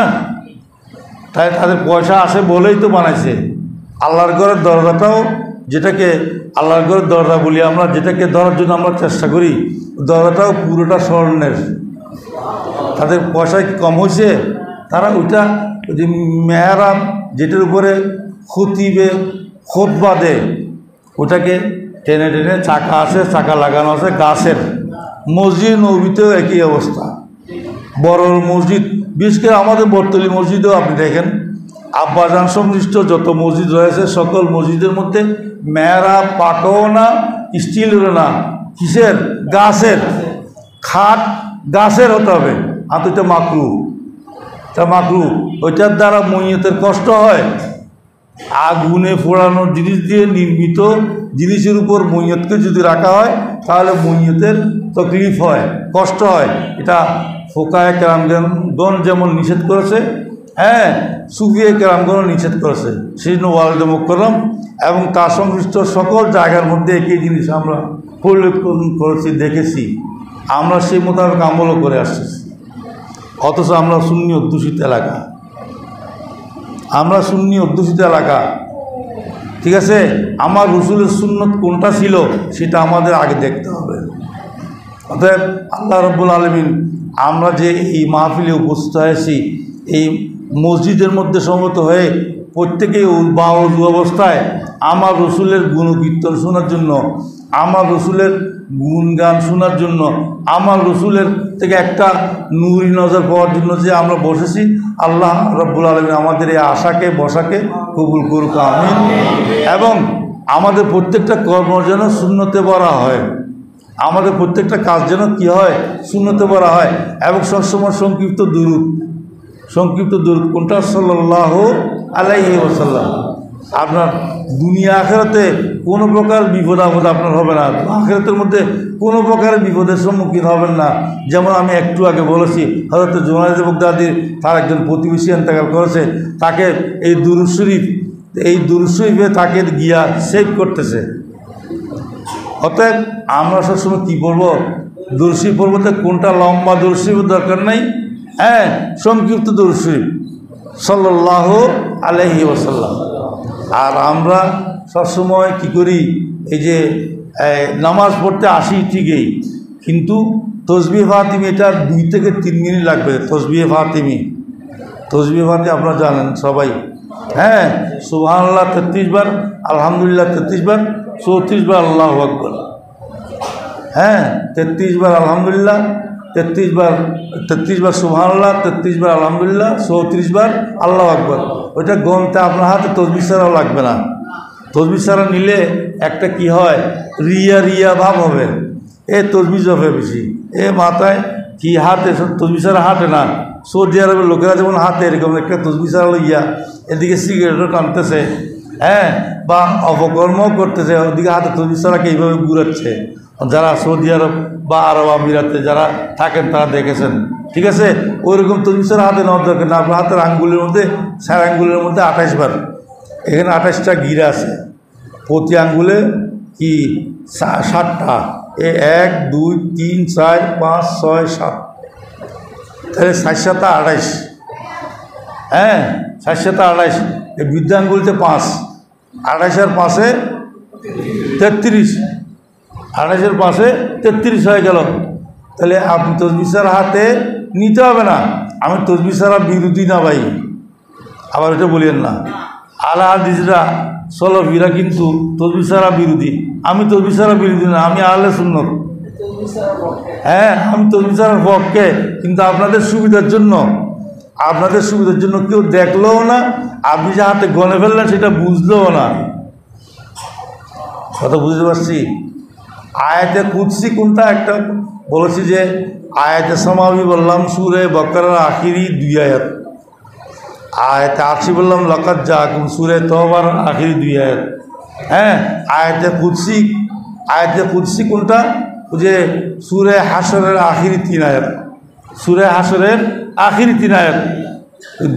তাই তাদের পয়সা আসে বলেই তো বানাইছে। আল্লাহর ঘরের দরজাটাও, যেটাকে আল্লাহর ঘরের দরজা বলি আমরা, যেটাকে ধরার জন্য আমরা চেষ্টা করি, দরজাটাও পুরোটা স্বর্ণের। তাদের পয়সায় কম হয়েছে, তারা ওইটা ওই যে মেহরাব, যেটার উপরে খুতিবে খুতবা দেয়, ওটাকে টেনে টেনে চাকা আছে, চাকা লাগানো আছে গাছের। মসজিদ নবীতেও একই অবস্থা। বড় মসজিদ, বিশেষ করে আমাদের বর্তলি মসজিদেও আপনি দেখেন, আব্বাজান সংশ্লিষ্ট যত মসজিদ রয়েছে, সকল মসজিদের মধ্যে মেহরাব পাকাও না, স্টিলেরও না, কিসের? গাছের। খাট গাছের হতে হবে, আর তো এটা মাকরু। তা মাকরু, ওইটার দ্বারা মৈয়তের কষ্ট হয়। আগুনে পোড়ানোর জিনিস দিয়ে নির্মিত জিনিসের উপর মৈয়তকে যদি রাখা হয়, তাহলে মৈয়তের তকলিফ হয়, কষ্ট হয়। এটা ফোকায়ে কেরামগণ যেমন নিষেধ করেছে, সুফিয়ে কেরামগণও নিষেধ করেছে। সেই জন্য ওয়ালদে মুকাররম এবং তার সংশ্লিষ্ট সকল জায়গার মধ্যে একই জিনিস আমরা পরিলক্ষণ করেছি, দেখেছি। আমরা সেই মোতাবেক আমলও করে আসতেছি। অথচ আমরা সুন্নি অধ্যুষিত এলাকা, আমরা সুন্নি অধ্যুষিত এলাকা, ঠিক আছে? আমার রসুলের সুন্নত কোনটা ছিল সেটা আমাদের আগে দেখতে হবে। অতএব আল্লাহ রাব্বুল আলামিন, আমরা যে এই মাহফিলে উপস্থিত হয়েছি, এই মসজিদের মধ্যে সমবেত হয়ে প্রত্যেকেই বা ওযু অবস্থায় আমার রসুলের গুণকীর্তন শোনার জন্য, আমার রসুলের গুণগান শোনার জন্য, আমার রসুলের থেকে একটা নূরি নজর পাওয়ার জন্য যে আমরা বসেছি, আল্লাহ রাব্বুল আলামিন আমাদের এই আশাকে বসাকে কবুল করুক, আমিন। এবং আমাদের প্রত্যেকটা কর্ম যেন সুন্নতে ভরা হয়, আমাদের প্রত্যেকটা কাজ যেন কী হয়, সুন্নতে ভরা হয়। এবং সবসময় সংক্ষিপ্ত দুরূদ কোনটা? সাল্লাল্লাহু আলাইহি ওয়াসাল্লাম। আপনার দুনিয়া আখিরাতে কোনো প্রকার বিপদ আপদ আপনার হবে না, আখিরাতের মধ্যে কোনো প্রকারের বিপদের সম্মুখীন হবেন না। যেমন আমি একটু আগে বলেছি, হযরত জুনায়েদ বাগদাদীর তার একজন প্রতিবেশী ইন্তেকাল করেছে, তাকে এই দুরূদ শরীফে তাকে গিয়া সেভ করতেছে। অতএব আমরা সবসময় কী বলবো? দুরূদ শরীফ পড়বো, কোনটা লম্বা দুরূদ শরীফের দরকার নেই, সংক্ষিপ্ত দুরূদ শরীফ সাল্লাল্লাহু আলাইহি ওয়াসাল্লাম। আর আমরা সবসময় কী করি, এই যে নামাজ পড়তে আসি ঠিকই, কিন্তু তসবিহ ফাতিমি এটা 2 থেকে 3 মিনিট লাগবে। তসবিহ ফাতিমি আপনারা জানেন সবাই, সুবহানাল্লাহ 33 বার, আলহামদুলিল্লাহ 33 বার, 34 বার আল্লাহু আকবার, 33 বার আলহামদুলিল্লাহ, 33 বার সুবহানাল্লাহ, 33 বার আলহামদুলিল্লাহ, 34 বার আল্লাহু আকবার। ওইটা গণতে আপনার হাতে তসবিহ ছাড়াও লাগবে না। তসবিহ ছাড়া নিলে একটা কি হয়, রিয়া ভাব হবে, তসবিহ জপে বেশি, মাথায় কি হাতে তসবিহ ছাড়া হাঁটে না। সৌদি আরবের লোকেরা যেমন হাতে এরকম একটা তসবিহ ছাড়া লইয়া এদিকে সিগারেটও টানতেছে, বা অপকর্মও করতেছে, ওদিকে হাতে তসবিহ ছাড়াকে এইভাবে ঘুরাচ্ছে। যারা সৌদি আরব বা আরব আমিরাতে যারা থাকেন তারা দেখেছেন, ঠিক আছে? ওইরকম তসবিহ ছাড়া হাতে নেওয়ার দরকার না। আপনার হাতের আঙ্গুলের মধ্যে 4 আঙ্গুলের মধ্যে 28 বার, এখানে 28টা গিরা আছে, প্রতি আঙ্গুলে কি 7টা, 1 2 3 4 5 6 7, তাহলে 7×7 = 28। হ্যাঁ, 7×7 = 28। এই বৃদ্ধাঙ্গুলিতে 5, 28 আর 5-এ 33, 28 আর 5-এ 33 হয়ে গেল। তাহলে আপনি তসবিহ ছাড়া হাতে নিতে হবে না। আমি তসবিহ ছাড়া বিরোধী না ভাই, আবার এটা বলিয়েন না। আলা হাদিসরা সলফিরা কিন্তু তসবিহ ছাড়া বিরোধী। আমি তসবিহ ছাড়া বিরোধী না, আমি আহলে সুন্নত। হ্যাঁ, আমি তসবিহ ছাড়ার পক্ষে, কিন্তু আপনাদের সুবিধার জন্য কেউ দেখলেও না, আপনি যে হাতে গনে ফেললেন সেটা বুঝলেও না। কথা বুঝতে পারছি? আয়াতে কুদসি কোনটা একটা বলেছি, যে আয়াতে সামাবি বললাম সূরা বাকারার আখিরি 2 আয়াত, আয়াতে আরশি বললাম লাকাদ জাআকুম সূরা তাওবার আখিরি 2 আয়াত। হ্যাঁ, আয়াতে কুদসি কোনটা? যে সূরা হাশরের আখিরি 3 আয়াত, সূরা হাশরের আখিরি 3 আয়াত,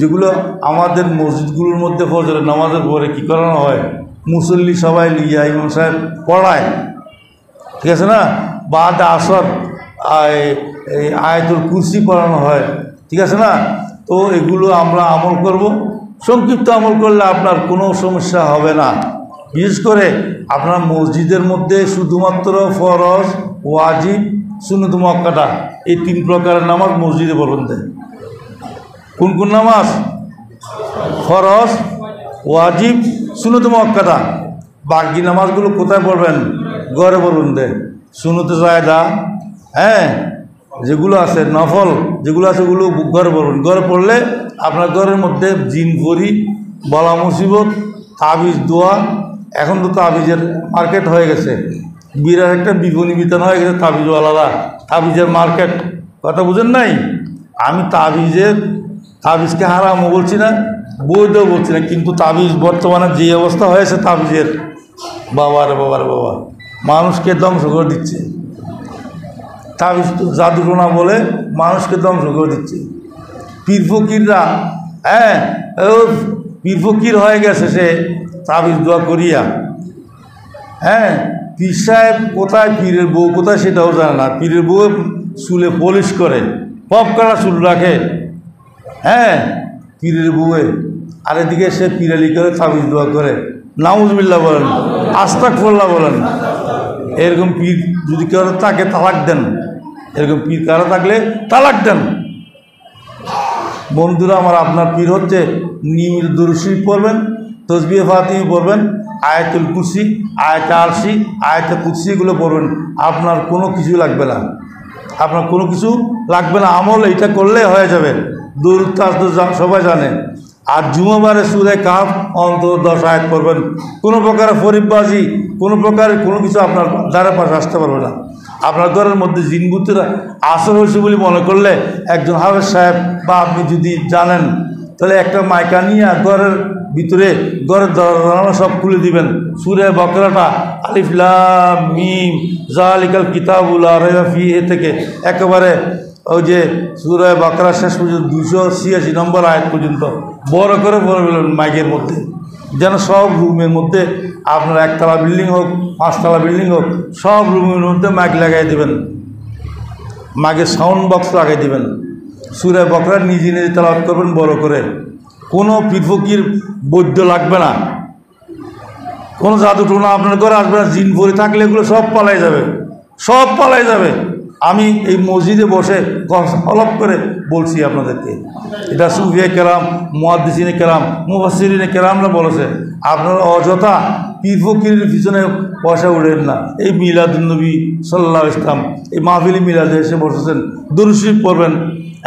যেগুলো আমাদের মসজিদগুলোর মধ্যে ফজরের নামাজের পরে কী করানো হয়, মুসল্লি সবাই লিয়া ইমাম সাহেব পড়ায়, ঠিক আছে না? বাদ আসর এই আয়াতুল কুরসি পড়ানো হয়, ঠিক আছে না? তো এগুলো আমরা আমল করব। সংক্ষিপ্ত আমল করলে আপনার কোনো সমস্যা হবে না। বিশেষ করে আপনার মসজিদের মধ্যে শুধুমাত্র ফরজ, ওয়াজিব, সুন্নত মুআক্কাদা এই 3 প্রকারের নামাজ মসজিদে পড়বেন। কোন কোন নামাজ? ফরজ, ওয়াজিব, সুন্নত মুআক্কাদা। বাকি নামাজগুলো কোথায় পড়বেন? ঘরে পড়বেন। সুন্নতে জায়েদা, হ্যাঁ, যেগুলো আছে নফল যেগুলো আছে ওগুলো ঘরে পড়বেন। ঘরে পড়লে আপনার ঘরের মধ্যে জিন পরি, বলা মুসিবত, তাবিজ দোয়া, এখন তো তাবিজের মার্কেট হয়ে গেছে, বিরাট একটা বিপণী বিতান হয়ে গেছে তাবিজওয়ালারা, তাবিজের মার্কেট। কথা বুঝেন নাই? আমি তাবিজকে হারামও বলছি না, বৈধও বলছি না, কিন্তু তাবিজ বর্তমানে যে অবস্থা হয়েছে তাবিজের, বাবার মানুষকে ধ্বংস করে দিচ্ছে। তাবিজ তো জাদুটোনা বলে মানুষকে ধ্বংস করে দিচ্ছে। পীর ফকিররা, হ্যাঁ, পীর ফকির হয়ে গেছে সে তাবিজ দোয়া করিয়া। হ্যাঁ, পীর সাহেব কোথায়, পীরের বউ কোথায় সেটাও জানে না। পীরের বউ চুলে পলিশ করে, পপ করা চুল রাখে, হ্যাঁ, পীরের বউয়ে, আর এদিকে সে পিরালি করে তাবিজ দোয়া করে। নাউজুবিল্লাহ বলেন, আস্তাগফিরুল্লাহ বলেন। এরকম পীর যদি কেউ তাকে তালাক দেন, এরকম পীর কারো থাকলে তালাক দেন। বন্ধুরা আমার, আপনার পীর হচ্ছে নিয়মিত দুরূদ শরীফ পড়বেন, তসবিহ ফাতিমি পড়বেন, আয়াতুল কুরসি, আয়াতে আরশি, আয়াতে কুরসি এগুলো পড়বেন। আপনার কোনো কিছু লাগবে না, আমল এইটা করলে হয়ে যাবে। দুরূদ তো সবাই জানে। আর জুমাবারে সূরা কাহফ অন্তত 10 আয়াত পড়বেন। কোনো প্রকার ফরিববাজি, কোনো কিছু আপনার দ্বারা পাশে আসতে পারবে না। আপনার ঘরের মধ্যে জিনবুতেরা আসর হয়েছে বলে মনে করলে একজন হাফেজ সাহেব বা আপনি যদি জানেন, তাহলে একটা মাইকা নিয়ে ঘরের ভিতরে ঘরের দরজা সব খুলে দিবেন। সূরা বাকারাটা আলিফ লাম মিম যালিকাল কিতাবুল লা রাইবা ফীহি থেকে একেবারে ওই যে সূরা বাকারা শেষ পর্যন্ত 286 নম্বর আয়াত পর্যন্ত বড় করে পড়ে ফেলবেন মাইকের মধ্যে, যেন সব রুমের মধ্যে, আপনার 1 তলা বিল্ডিং হোক, 5 তলা বিল্ডিং হোক, সব রুমের মধ্যে মাইক লাগাই দেবেন, মাইকের সাউন্ড বক্স লাগাই দেবেন। সূরা বাকারা নিজে তেলাওয়াত করবেন বড় করে। কোনো পীর ফকির বৈদ্য লাগবে না, কোনো জাদু টোনা আপনার ঘরে আসবে না। জিন ভরে থাকলে এগুলো সব পালাই যাবে। আমি এই মসজিদে বসে হলপ করে বলছি আপনাদেরকে, এটা সুফিয়া কেরাম, মুহাদ্দিসিনে কেরাম, মুফাসসিরিনে কেরামরা বলেছে। আপনারা অযথা পীর ফকিরের পিছনে পয়সা উড়েন না। এই মিলাদুন্নবী সাল্লাল্লাহু আলাইহি ওয়াসাল্লাম এই মাহফিলে মিলাদে এসে বসেছেন, দুরূদ শরীফ পড়বেন,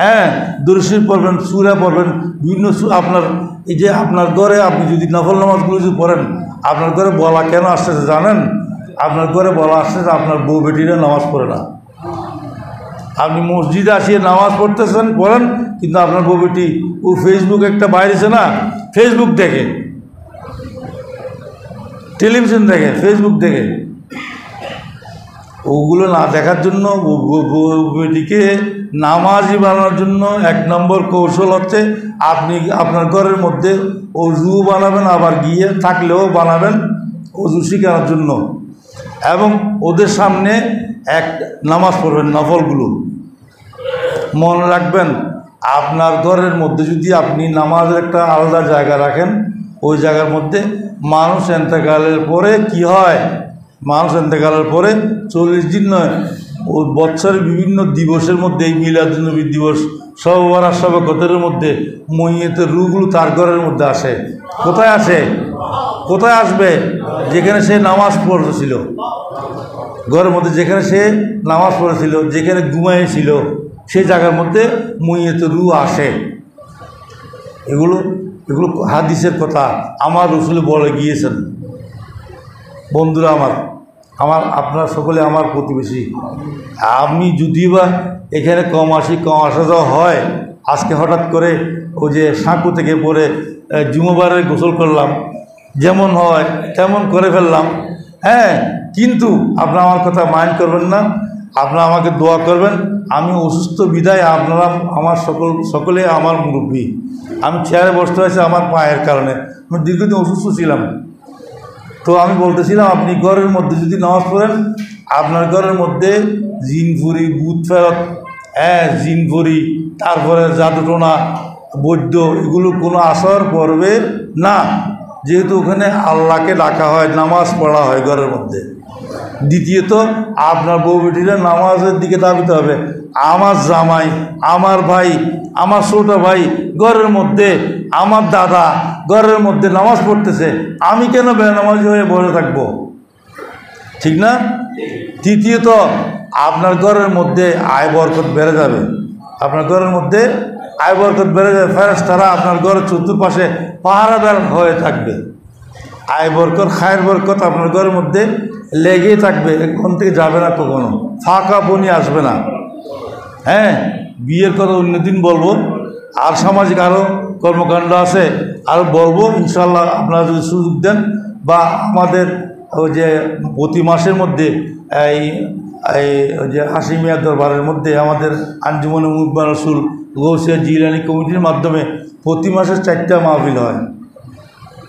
হ্যাঁ, দুরূদ শরীফ পড়বেন, সূরা পড়বেন, বিভিন্ন আপনার এই যে আপনার ঘরে আপনি যদি নফল নামাজগুলো যদি পড়েন, আপনার ঘরে বলা কেন আসতেছে জানেন? আপনার ঘরে বলা আসতেছে আপনার বউ বেটিরা নামাজ পড়ে না। আপনি মসজিদে আসিয়ে নামাজ পড়েন, কিন্তু আপনার বউ বেটি ও ফেসবুক একটা বাইরেছে না, ফেসবুক দেখে, টেলিভিশন দেখে, ফেসবুক দেখে। ওগুলো না দেখার জন্য বেটিকে নামাজি বানানোর জন্য 1 নম্বর কৌশল হচ্ছে আপনি আপনার ঘরের মধ্যে অজু বানাবেন, আবার গিয়ে থাকলেও বানাবেন অজু শেখানোর জন্য, এবং ওদের সামনে নামাজ পড়বেন নফলগুলো। মনে রাখবেন আপনার ঘরের মধ্যে যদি আপনি নামাজের একটা আলাদা জায়গা রাখেন, ওই জায়গার মধ্যে মানুষ এন্তেকালের পরে কি হয়, মানুষ এন্তেকালের পরে 40 দিন নয়, ওই বছরের বিভিন্ন দিবসের মধ্যে, এই মিলাদুন্নবী দিবস, সব বরাত, সব কদরের মধ্যে মইয়তের রূহগুলো তার ঘরের মধ্যে আসে। কোথায় আসে? কোথায় আসবে? যেখানে সে নামাজ পড়েছিল, ঘরের মধ্যে যেখানে সে নামাজ পড়েছিল, যেখানে ঘুমাইছিল, সেই জায়গার মধ্যে মইয়তের রূহ আসে। এগুলো এগুলো হাদিসের কথা, আমার রাসূল বলে গিয়েছেন। বন্ধুরা আমার আপনারা সকলে আমার প্রতিবেশী। আমি যদিও বা এখানে কম আসা যাওয়া হয়, আজকে হঠাৎ করে ওই যে সাঁকু থেকে পরে জুমাবারে গোসল করলাম, যেমন হয় তেমন করে ফেললাম। হ্যাঁ, কিন্তু আপনারা আমার কথা মাইন্ড করবেন না, আপনারা আমাকে দোয়া করবেন। আমি অসুস্থ বিদায় আপনারা আমার সকলে আমার মুরব্বী। আমি চেয়ারে বসতে হয়েছে আমার পায়ের কারণে, আমি দীর্ঘদিন অসুস্থ ছিলাম। তো আমি বলতেছিলাম, আপনি ঘরের মধ্যে যদি নামাজ পড়েন, আপনার ঘরের মধ্যে জিনফুরি, ভূত ফেরত, জিনফুরি, তারপরে জাদুটোনা, বৈদ্য, এগুলো কোনো আসর পড়বে না, যেহেতু ওখানে আল্লাহকে ডাকা হয়, নামাজ পড়া হয় ঘরের মধ্যে। দ্বিতীয়ত, আপনার বউ বেটিরা নামাজের দিকে দাবিতে হবে। আমার জামাই, আমার ভাই, আমার ছোটো ভাই ঘরের মধ্যে, আমার দাদা ঘরের মধ্যে নামাজ পড়তেছে, আমি কেন বেনামাজি হয়ে বসে থাকবো? ঠিক না? তৃতীয়ত, আপনার ঘরের মধ্যে আয় বরকত বেড়ে যাবে। আপনার ঘরের মধ্যে আয় বরকত বেড়ে যাবে। ফেরেশতারা আপনার ঘরের চতুর্পাশে পাহারাদার হয়ে থাকবে। আয় বরকত, খায়ের বরকত আপনার ঘরের মধ্যে লেগেই থাকবে, এখান থেকে যাবে না, কখনো ফাঁকা বনি আসবে না। হ্যাঁ, বিয়ের কথা অন্যদিন বলবো, আর সামাজিক আরও কর্মকাণ্ড আছে, আরও বলবো ইনশাল্লাহ, আপনারা যদি সুযোগ দেন। বা আমাদের ওই যে প্রতি মাসের মধ্যে এই ওই যে হাশিমিয়া দরবারের মধ্যে আমাদের আঞ্জুমান মুহিব্বুর রাসূল গৌসিয়া জিলানী কমিটির মাধ্যমে প্রতি মাসে 4টা মাহফিল হয়।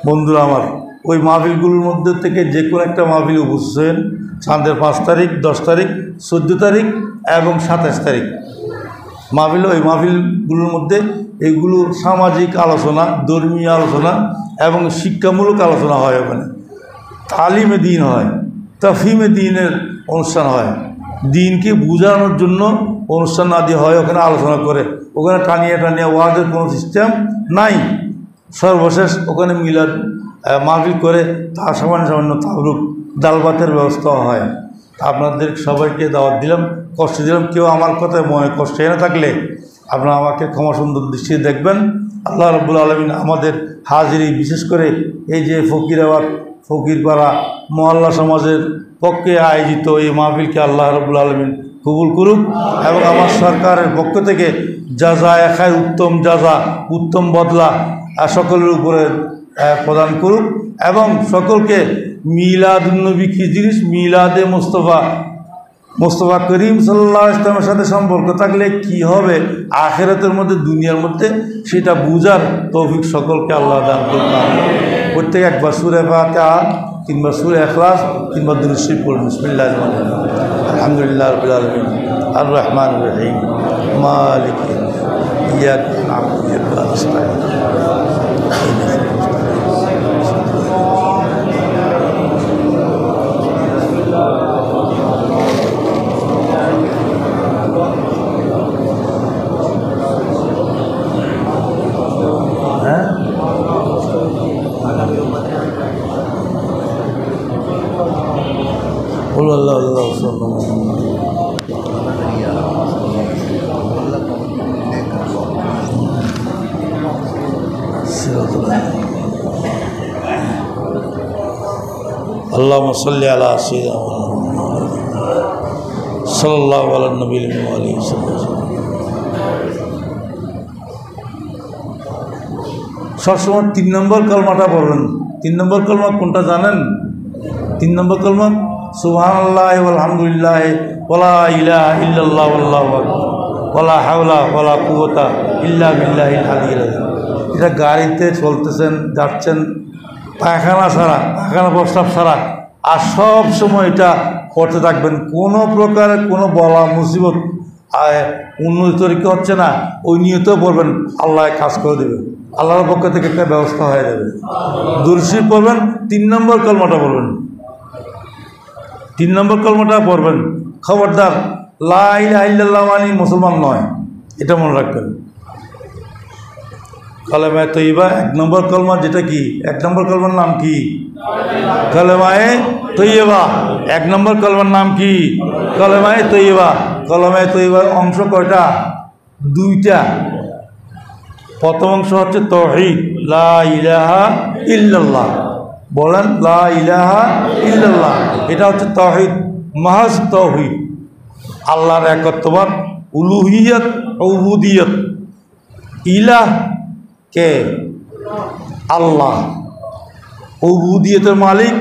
বন্ধুরা আমার, ওই মাহফিলগুলোর মধ্যে থেকে যে কোনো একটা মাহফিল উপস্থিত হন। চাঁদের 5 তারিখ, 10 তারিখ, 14 তারিখ এবং 27 তারিখ মাহফিল। ওই মাহফিলগুলোর মধ্যে এইগুলো সামাজিক আলোচনা, ধর্মীয় আলোচনা এবং শিক্ষামূলক আলোচনা হয়। ওখানে তালিমে দিন হয়, তাফহিমে দিনের অনুষ্ঠান হয়। দিনকে বোঝানোর জন্য অনুষ্ঠান আদি হয়, ওখানে আলোচনা করে। ওখানে টানিয়ে ওয়াজের কোনো সিস্টেম নাই। সর্বশেষ ওখানে মিলাদ মাহফিল করে, তার সামান্য তাবরুক, ডাল ভাতের ব্যবস্থা হয়। আপনাদের সবাইকে দাওয়াত দিলাম, কষ্ট দিলাম। কেউ আমার কথায় মনে কষ্ট এনে থাকলে আপনারা আমাকে ক্ষমা সুন্দর দৃষ্টিতে দেখবেন। আল্লাহ রাব্বুল আলামিন আমাদের হাজিরি, বিশেষ করে এই যে ফকিরাবাদ, ফকিরপাড়া মহল্লা সমাজের পক্ষে আয়োজিত এই মাহফিলকে আল্লাহ রাব্বুল আলামিন কবুল করুক, এবং আমার সরকারের পক্ষ থেকে জাযা খায়, উত্তম জাযা, উত্তম বদলা সকলের উপরে প্রদান করুক, এবং সকলকে মিলাদুন্নবী কি জিনিস, মিলাদে মুস্তফা করিম সাল্লাল্লাহু আলাইহি ওয়াসাল্লামের সাথে সম্পর্ক থাকলে কি হবে আখিরাতের মধ্যে, দুনিয়ার মধ্যে, সেটা বুঝার তৌফিক সকলকে আল্লাহ দান করুন। প্রত্যেক একবার সূরা ফাতিহা, 3বার সূরা ইখলাস, 3বার দুরূদ শরীফ পড়ুন। বিসমিল্লাহির রহমানির রহিম। আলহামদুলিল্লাহি রাব্বিল আলামিন, আর রহমানির রহিম, মালিকি ইয়াকা না'বুদু ওয়া ইয়াকা নাস্তাঈন। अल्लाहुम्मा सल्लि अला सय्यिदिना मुहम्मद सल्लल्लाहु अलैहि वसल्लम। সবসময় 3 নম্বর কলমাটা পড়বেন। 3 নম্বর কলমা কোনটা জানেন? 3 নম্বর কলমা সুবহানাল্লাহি ওয়া আলহামদুলিল্লাহি ওয়া লা ইলাহা ইল্লাল্লাহ ওয়াল্লাহু আকবার ওয়া লা হাওলা ওয়া লা কুওয়াতা ইল্লা বিল্লাহিল আলিয়্যিল আযীম। এটা গাড়িতে চলতেছেন, যাচ্ছেন, পায়খানা ছাড়া, পায়খানা প্রস্রাব ছাড়া, আর সব সময় এটা পড়তে থাকবেন। কোনো প্রকারের কোনো বলা মুসিবত উন্নতি তরিকা হচ্ছে না, ওই নিয়তেও পড়বেন, আল্লাহ কাজ করে দেবে, আল্লাহর পক্ষ থেকে একটা ব্যবস্থা হয়ে যাবে। দুরূদ শরীফ পড়বেন, 3 নম্বর কলমাটা পড়বেন, 3 নম্বর কলমাটা পড়বেন। খবরদার লা ইলাহা ইল্লাল্লাহ মানে মুসলমান নয়, এটা মনে রাখবেন। কালেমায়ে তৈয়বা 1 নম্বর কলমা, যেটা কি 1 নম্বর কলমার নাম কি? কালেমায়ে তৈয়বা। 1 নম্বর কলমার নাম কি? কালেমায়ে তৈয়বা। কালেমায়ে তৈয়বার অংশ কয়টা? 2টা। প্রথম অংশ হচ্ছে তাওহীদ, লা ইলাহা ইল্লাল্লাহ। বলেন লা ইলাহা ইল্লাল্লাহ, এটা হচ্ছে তাওহীদ, মাহাজ তাওহীদ, আল্লাহর একত্ববাদ, উলুহিয়ত, উবুদিয়ত। ইলাহ কে? আল্লাহ। উবুদিয়তের মালিক,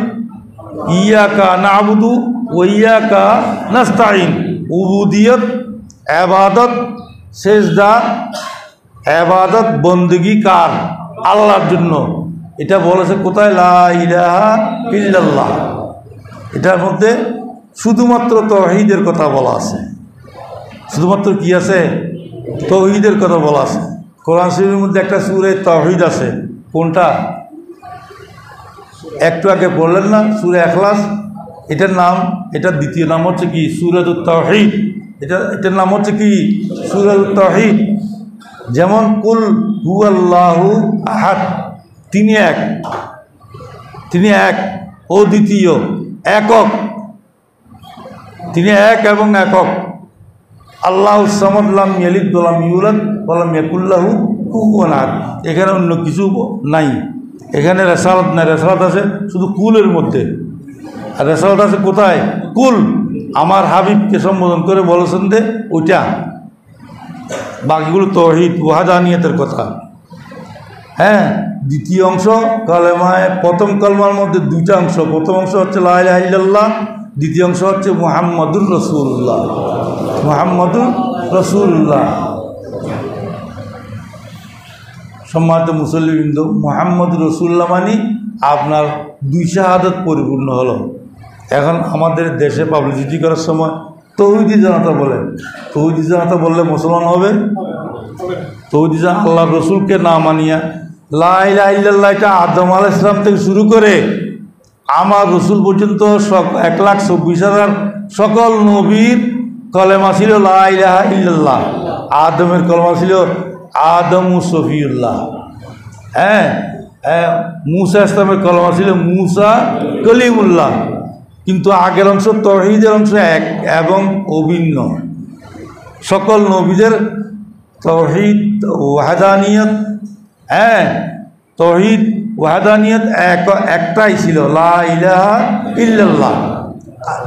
ইয়াকা নাবুদু ওয়া ইয়াকা নাস্তাইন। উবুদিয়ত ইবাদত, সেজদা, ইবাদত বندگی কার? আল্লাহর জন্য। এটা বলেছে কোথায়? লা ইলাহা ইল্লাল্লাহ। এটার মধ্যে শুধুমাত্র তাওহীদের কথা বলা আছে। শুধুমাত্র কি আছে? তাওহীদের কথা বলা আছে। কোরআন শরীফের মধ্যে একটা সূরা তাওহীদ আছে। কোনটা? একটু আগে বললেন না, সূরা ইখলাস। এটার নাম, এটার দ্বিতীয় নাম হচ্ছে কি? সূরাতুত তাওহীদ। এটার নাম হচ্ছে কি? সূরাতুত তাওহীদ। যেমন কুল হুয়াল্লাহু আহাদ, তিনি এক, তিনি এক, অদ্বিতীয়, একক, তিনি এক এবং একক। আল্লাহুস সামাদ, লাম ইয়ালিদ ওয়া লাম ইউলাদ ওয়া লাম ইয়াকুল লাহু কুফুয়ান আহাদ। এখানে অন্য কিছু নাই। এখানে রেসালাত নাই, রেসালাত আছে শুধু কুলের মধ্যে। আর রেসালাত আছে কোথায়? কুল, আমার হাবিবকে সম্বোধন করে বলেছেন যে ওইটা। বাকিগুলো তাওহীদ ওয়াহদানিয়তের কথা। হ্যাঁ, দ্বিতীয় অংশ কালেমায়, প্রথম কালমার মধ্যে 2টা অংশ। প্রথম অংশ হচ্ছে লা ইলাহা ইল্লাল্লাহ, দ্বিতীয় অংশ হচ্ছে মুহাম্মাদুর রাসূলুল্লাহ। মুহাম্মাদুর রাসূলুল্লাহ। সম্মানিত মুসল্লিবৃন্দ, মুহাম্মাদুর রাসূলুল্লাহ মানে আপনার 2 শাহাদাত পরিপূর্ণ হলো। এখন আমাদের দেশে পাবলিসিটি করার সময় তৌহিদি জনতা বলে। তৌহিদি জনতা বললে মুসলমান হবে? তৌহিদি জনতা আল্লাহর রসুলকে না মানিয়া, লা ইলাহা ইল্লাল্লাহ, এটা আদম আলাইহিস সালাম থেকে শুরু করে আমার রসুল পর্যন্ত 1,24,000 সকল নবীর কলেমা ছিল লা ইলাহা ইল্লাল্লাহ। আদমের কলেমা ছিল আদমু সফিউল্লাহ। হ্যাঁ, মূসা ইসলামের কলেমা ছিল মূসা কলিমুল্লাহ। কিন্তু আগের অংশ তাওহীদের অংশ এক এবং অভিন্ন। সকল নবীদের তাওহীদ ওয়াহদানিয়ত, হ্যাঁ, তাওহীদ ওয়াহদানিয়ত একটাই ছিল, লা ইলাহা ইল্লাল্লাহ।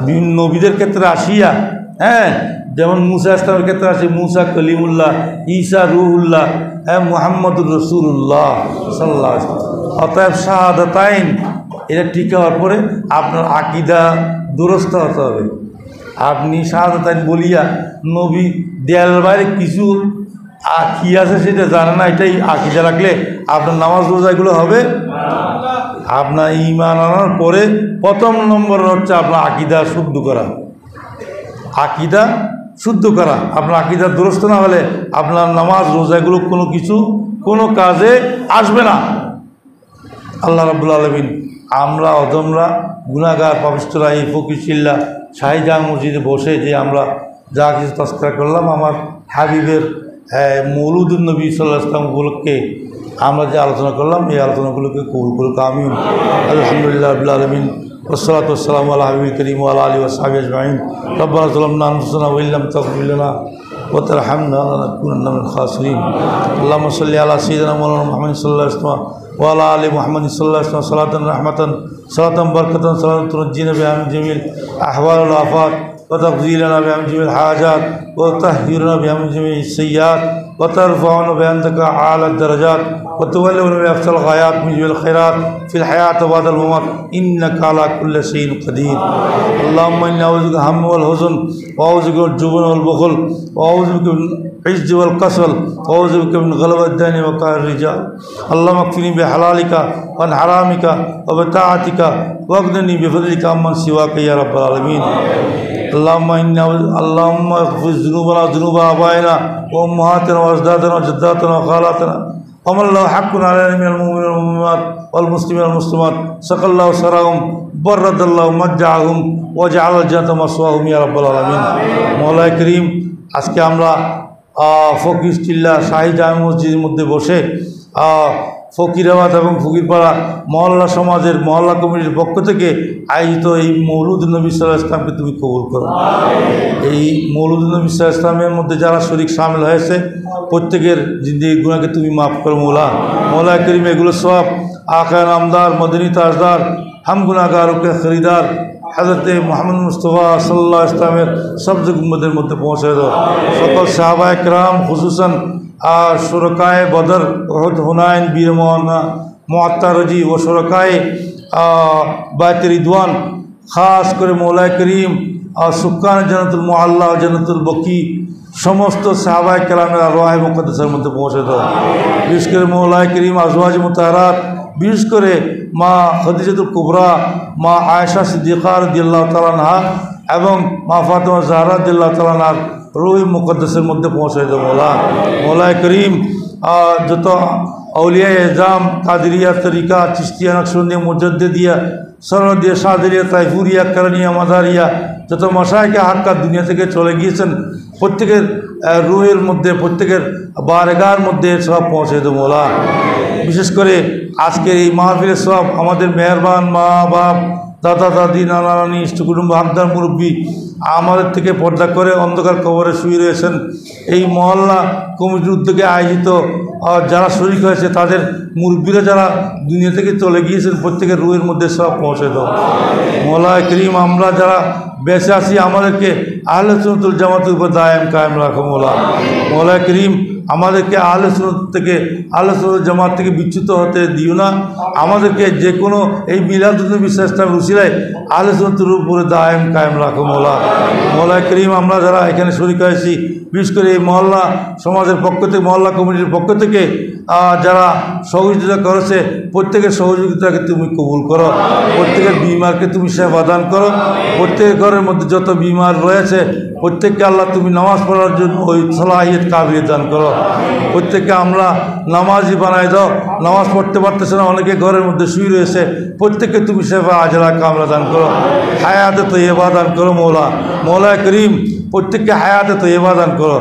বিভিন্ন নবীদের ক্ষেত্রে আসিয়া, হ্যাঁ, যেমন মূসা ইসলামের ক্ষেত্রে আসে মূসা কলিমুল্লাহ, ঈসা রুহুল্লাহ, হ্যাঁ, মুহাম্মদুর রাসূলুল্লাহ সাল্লাল্লাহু আলাইহি ওয়াসাল্লাম। অতএব শাহাদাতাইন এটা ঠিক হওয়ার পরে আপনার আকীদা দুরস্ত হতে হবে। আপনি শাহাদাতাইন বলিয়া নবী দেয়ালের বাইরে কিছু কি আছে সেটা জানে না, এটাই আকীদা রাখলে আপনার নামাজ রোজাগুলো হবে। আপনার ঈমান আনার পরে প্রথম নম্বর হচ্ছে আপনার আকীদা শুদ্ধ করা। আকীদা শুদ্ধ করা। আপনার আকীদা দুরস্ত না হলে আপনার নামাজ রোজাগুলো কোনো কিছু কোনো কাজে আসবে না। আল্লাহ রাব্বুল আলামিন আমরা অধমরা গুনাহগার পাপিষ্ঠরা এই ফকিরশিল্লা শাহীজান মসজিদে বসে যে আমরা যা কিছু তস্করা করলাম, আমার হাবিবের মৌলুদুন নবী সাল্লাল্লাহু আলাইহি ওয়াসাল্লাম উপলক্ষে আমরা যে আলোচনা করলাম, এই আলোচনাগুলোকে কবুল করুক, আমিন। আলহামদুলিল্লাহ রাব্বিল আলামিন, ওয়াসসালাতু ওয়াসসালামু আলা হাবিবিল কারীম ওয়া আলা আলিহি ওয়া সাহবিহি আজমাইন। রব্বানা যালামনা আনফুসানা ওয়া ইল্লাম তাগফির লানা ওয়া তারহামনা লানাকুনান্না মিনাল খাসিরিন। আল্লাহুম্মা সাল্লি আলা সাইয়্যিদিনা মাওলানা মুহাম্মাদিন সাল্লাল্লাহু আলাইহি ওয়াসাল্লাম ওয়া আলা আলি মুহাম্মাদিন সাল্লাল্লাহু আলাইহি ওয়াসাল্লাম সালাতান রাহমাতান সালাতান বারাকাতান সালাতান তুনজ্জিনা বিহা মিন জামিল আহওয়াল ওয়াল আফাত ওয়া তাগফিরুনা বিহা মিন জামিল হাজাত ওয়া তাহহিরুনা বিহা মিন জামিল সাইয়্যাত ওয়া তারফাউনা বিহা আনতাকা আ'লা দারাজাত ওয়া তুবাল্লিগুনা বিহা আফসাল গায়াত মিন জামিল খায়রাত ফিল হায়াত ওয়া বা'দাল মামাত ইন্নাকা আলা কুল্লি শাইইন কাদির। আল্লাহুম্মা ইন্নী আউযু বিকা হাম্মি ওয়াল হুজন ওয়া আউযু বিকা মিনাল জুবন ওয়াল বুখল ওয়া আউযু বিকা মিন العز والكسل وأعوذ بك من غلبة الدين وقهر الرجال. اللهم اكفني بحلالك وعن حرامك وبطاعتك واغنني بفضلك عمن سواك يا رب العالمين. अल्लाहुम्मा इग़फिर ज़ुनूबना ज़ुनूब आबाइना व उम्महातिना व अजदादिना व जद्दातिना व खालातिना वमन लहु हक़्क़ुन अलैना मिनल मुमिनीना वल मुमिनात वल मुस्लिमीना वल मुस्लिमात सक़ल्लाहु सराहुम बर्रदल्लाहु मज्जाहुम व जअलल जन्नता मस्वाहुम या रब्बल आलामीन। मौला करीम, আজকে আমরা ফকির টিল্লা শাহী জামে মসজিদের মধ্যে বসে ফকিরাবাদ এবং ফকিরপাড়া মহল্লা সমাজের মহল্লা কমিটির পক্ষ থেকে আয়োজিত এই মৌলুদ নবী সাল্লাল্লাহু আলাইহি ওয়াসাল্লামকে তুমি কবুল করো। এই মৌলুদ নবী সাল্লাল্লাহু আলাইহি ওয়াসাল্লামের মধ্যে যারা শরীক শামিল হয়েছে প্রত্যেকের জিন্দেগির গুনাহকে তুমি মাফ করো মৌলা। মৌলা করিম, এগুলো সব আকা নামদার মদনী তাজদার हम गुनाहगारों के खरीदार हज़रत मोहम्मद मुस्तफ़ा सल्लल्लाहु अलैहि वसल्लम सब उम्मतेर मध्य पहुँचे दो। सकल साहबाए किराम खुसूसन शुरकाए बदर उहद हुनाइन बीर मुअत्ता रजी व शुरकाए बायत रिदवान खास कर मौला करीम सुक्कान जन्नतुल मुअल्ला जन्नतुल बकी समस्त साहबाए किरामेर अरवाह मुक़द्दसार मध्य पहुँचे दो। विशेष कर मौला करीम अज़वाज मुताहरात विशेष करे माँ खदीजातुल कुबरा माँ आयशा सिद्दीक़ा रादियाल्लाहु ताआला अन्हा एवं माँ फातिमा ज़हरा रादियाल्लाहु ताआला अन्हार रूह मुक़द्दसेर मध्य पहुँचे दो मौला। मौला करीम যত আউলিয়া এজাম কাদেরিয়া তরিকা চিশতিয়া নকশবন্দিয়া মুজাদ্দিদিয়া সরদিয়া সাদরিয়া তাইফুরিয়া কারনিয়া মাদারিয়া যত মশায়েখে হাক্কা দুনিয়া থেকে চলে গিয়েছেন প্রত্যেকের রুহের মধ্যে প্রত্যেকের বারগার মধ্যে সব পৌঁছে দেবো মৌলা। বিশেষ করে আজকের এই মাহফিলের সব আমাদের মেহরবান মা বাপ দাদা দাদি নানা নানি ইষ্টকুটুম্ব হাকদার মুরব্বী আমাদের থেকে পর্দা করে অন্ধকার কবরে শুয়ে রয়েছেন এই মহল্লা কমিটির উদ্যোগে আয়োজিত যারা শরীক হয়েছে তাদের মুরব্বীরা যারা দুনিয়া থেকে চলে গিয়েছেন প্রত্যেকের রুহের মধ্যে সব পৌঁছে দাও মৌলা করিম। আমরা যারা বেঁচে আছি আমাদেরকে আহলে সুন্নাতুল জামাতের উপর দায়েম কায়েম রাখো মৌলা। মৌলা করিম, আমাদেরকে আহলে সুন্নাত থেকে আহলে সুন্নাত জামাত থেকে বিচ্যুত হতে দিও না। আমাদেরকে যে কোনো এই মিলাদুন নবী সাল্লাল্লাহু উসিলায় আহলে সুন্নাতের উপরে দায়েম কায়েম রাখো মৌলা। মৌলা করিম, আমরা যারা এখানে শরীক হয়েছি বিশেষ করে এই মহল্লা সমাজের পক্ষ থেকে মহল্লা কমিটির পক্ষ থেকে যারা সহযোগিতা করেছে প্রত্যেকের সহযোগিতাকে তুমি কবুল করো। প্রত্যেকের বিমারকে তুমি সেবা দান করো। প্রত্যেকের ঘরের মধ্যে যত বিমার রয়েছে প্রত্যেককে আল্লাহ তুমি নামাজ পড়ার জন্য ওই সলাহিয়ত কাবিলিয়ত দান করো। প্রত্যেককে আমরা নামাজি বানাই দাও। নামাজ পড়তে পারতেছে না, অনেকে ঘরের মধ্যে শুয়ে রয়েছে, প্রত্যেককে তুমি সেবা আজরা কামলা দান করো। হায়াতে তৈয়বা দান করো মৌলা। মৌলা করিম, প্রত্যেককে হায়াতে তৈয়বা দান করো।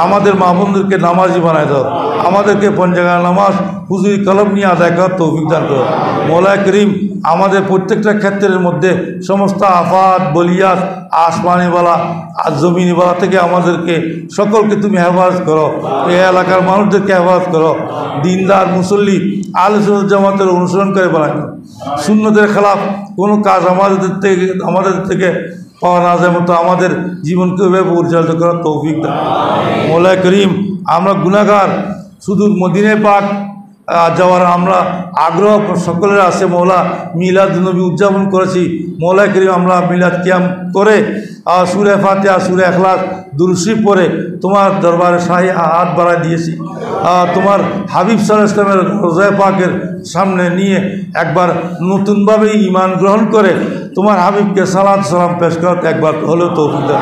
আমাদের মা বোনদেরকে নামাজি বানাই দাও। আমাদেরকে পঞ্জাঙ্গার নামাজ হুজুরি কলম নিয়ে আদায় করার তৌফিক দান করো। মৌলা করিম, আমাদের প্রত্যেকটা ক্ষেত্রের মধ্যে সমস্ত আফাত বলিয়াত আসমানিওয়ালা আর জমিনিওয়ালা থেকে আমাদেরকে সকলকে তুমি হেফাজত করো। এই এলাকার মানুষদেরকে হেফাজত করো। দিনদার মুসল্লি আহলে সুন্নাত জামাতের অনুসরণ করে বানাই। সুন্নতের খেলাফ কোনো কাজ আমাদের থেকে পাওয়া না যায় মতো আমাদের জীবনকে ওইভাবে পরিচালিত করার তৌফিক দাও। মৌলা করিম, আমরা গুনাহগার, শুধু মদিনা পাক যাওয়ার আমরা আগ্রহ সকলের আছে মৌলা। মিলাদ নবী উদযাপন করেছি মৌলা করিম, আমরা মিলাদ কিয়াম করে সূরা ফাতিহা সূরা ইখলাস দুরূদ শরীফ পড়ে তোমার দরবারে শাহী হাত বাড়ায় দিয়েছি। তোমার হাবিব সাল্লাল্লাহু আলাইহি ওয়াসাল্লামের রোজা পাকের সামনে নিয়ে একবার নতুনভাবে ঈমান গ্রহণ করে তোমার হাবিবকে সালাত সালাম পেশ করতে একবার হলেও তৌফিক দাও।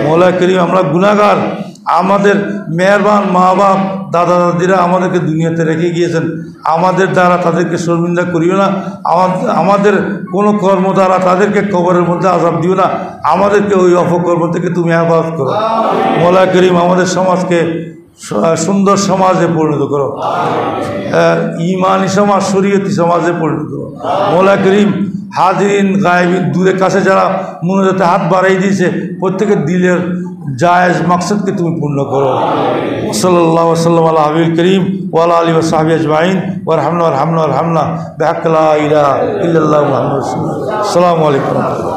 মৌলা করিম, আমরা গুনাহগার, আমাদের মেহরবান মা বাপ দাদা দাদিরা আমাদেরকে দুনিয়াতে রেখে গিয়েছেন, আমাদের দ্বারা তাদেরকে শর্মিন্দা করিও না। আমাদের কোনো কর্ম দ্বারা তাদেরকে কবরের মধ্যে আযাব দিও না। আমাদেরকে ওই অপকর্ম থেকে তুমি হেফাজত করো। মৌলা করিম, আমাদের সমাজকে সুন্দর সমাজে পরিণত করো, ঈমানি সমাজ শরীয়তি সমাজে পরিণত করো। মৌলা করিম, হাজিরিন গায়েবিন দূরে কাছে যারা মুনাজাতে হাত বাড়াই দিয়েছে প্রত্যেকের দিলের জায়েজ মাকসাদকে তুমি পূর্ণ করো। সাল্লাল্লাহু আলাইহি ওয়াসাল্লাম আলা হাবিবিল করিম ওয়া আলা আলিহি ওয়া সাহবিহি আজমাইন ওয়ারহামনা বিহাক্কি লা ইলাহা ইল্লাল্লাহু মুহাম্মাদুর রাসূলুল্লাহ। আসসালামু আলাইকুম।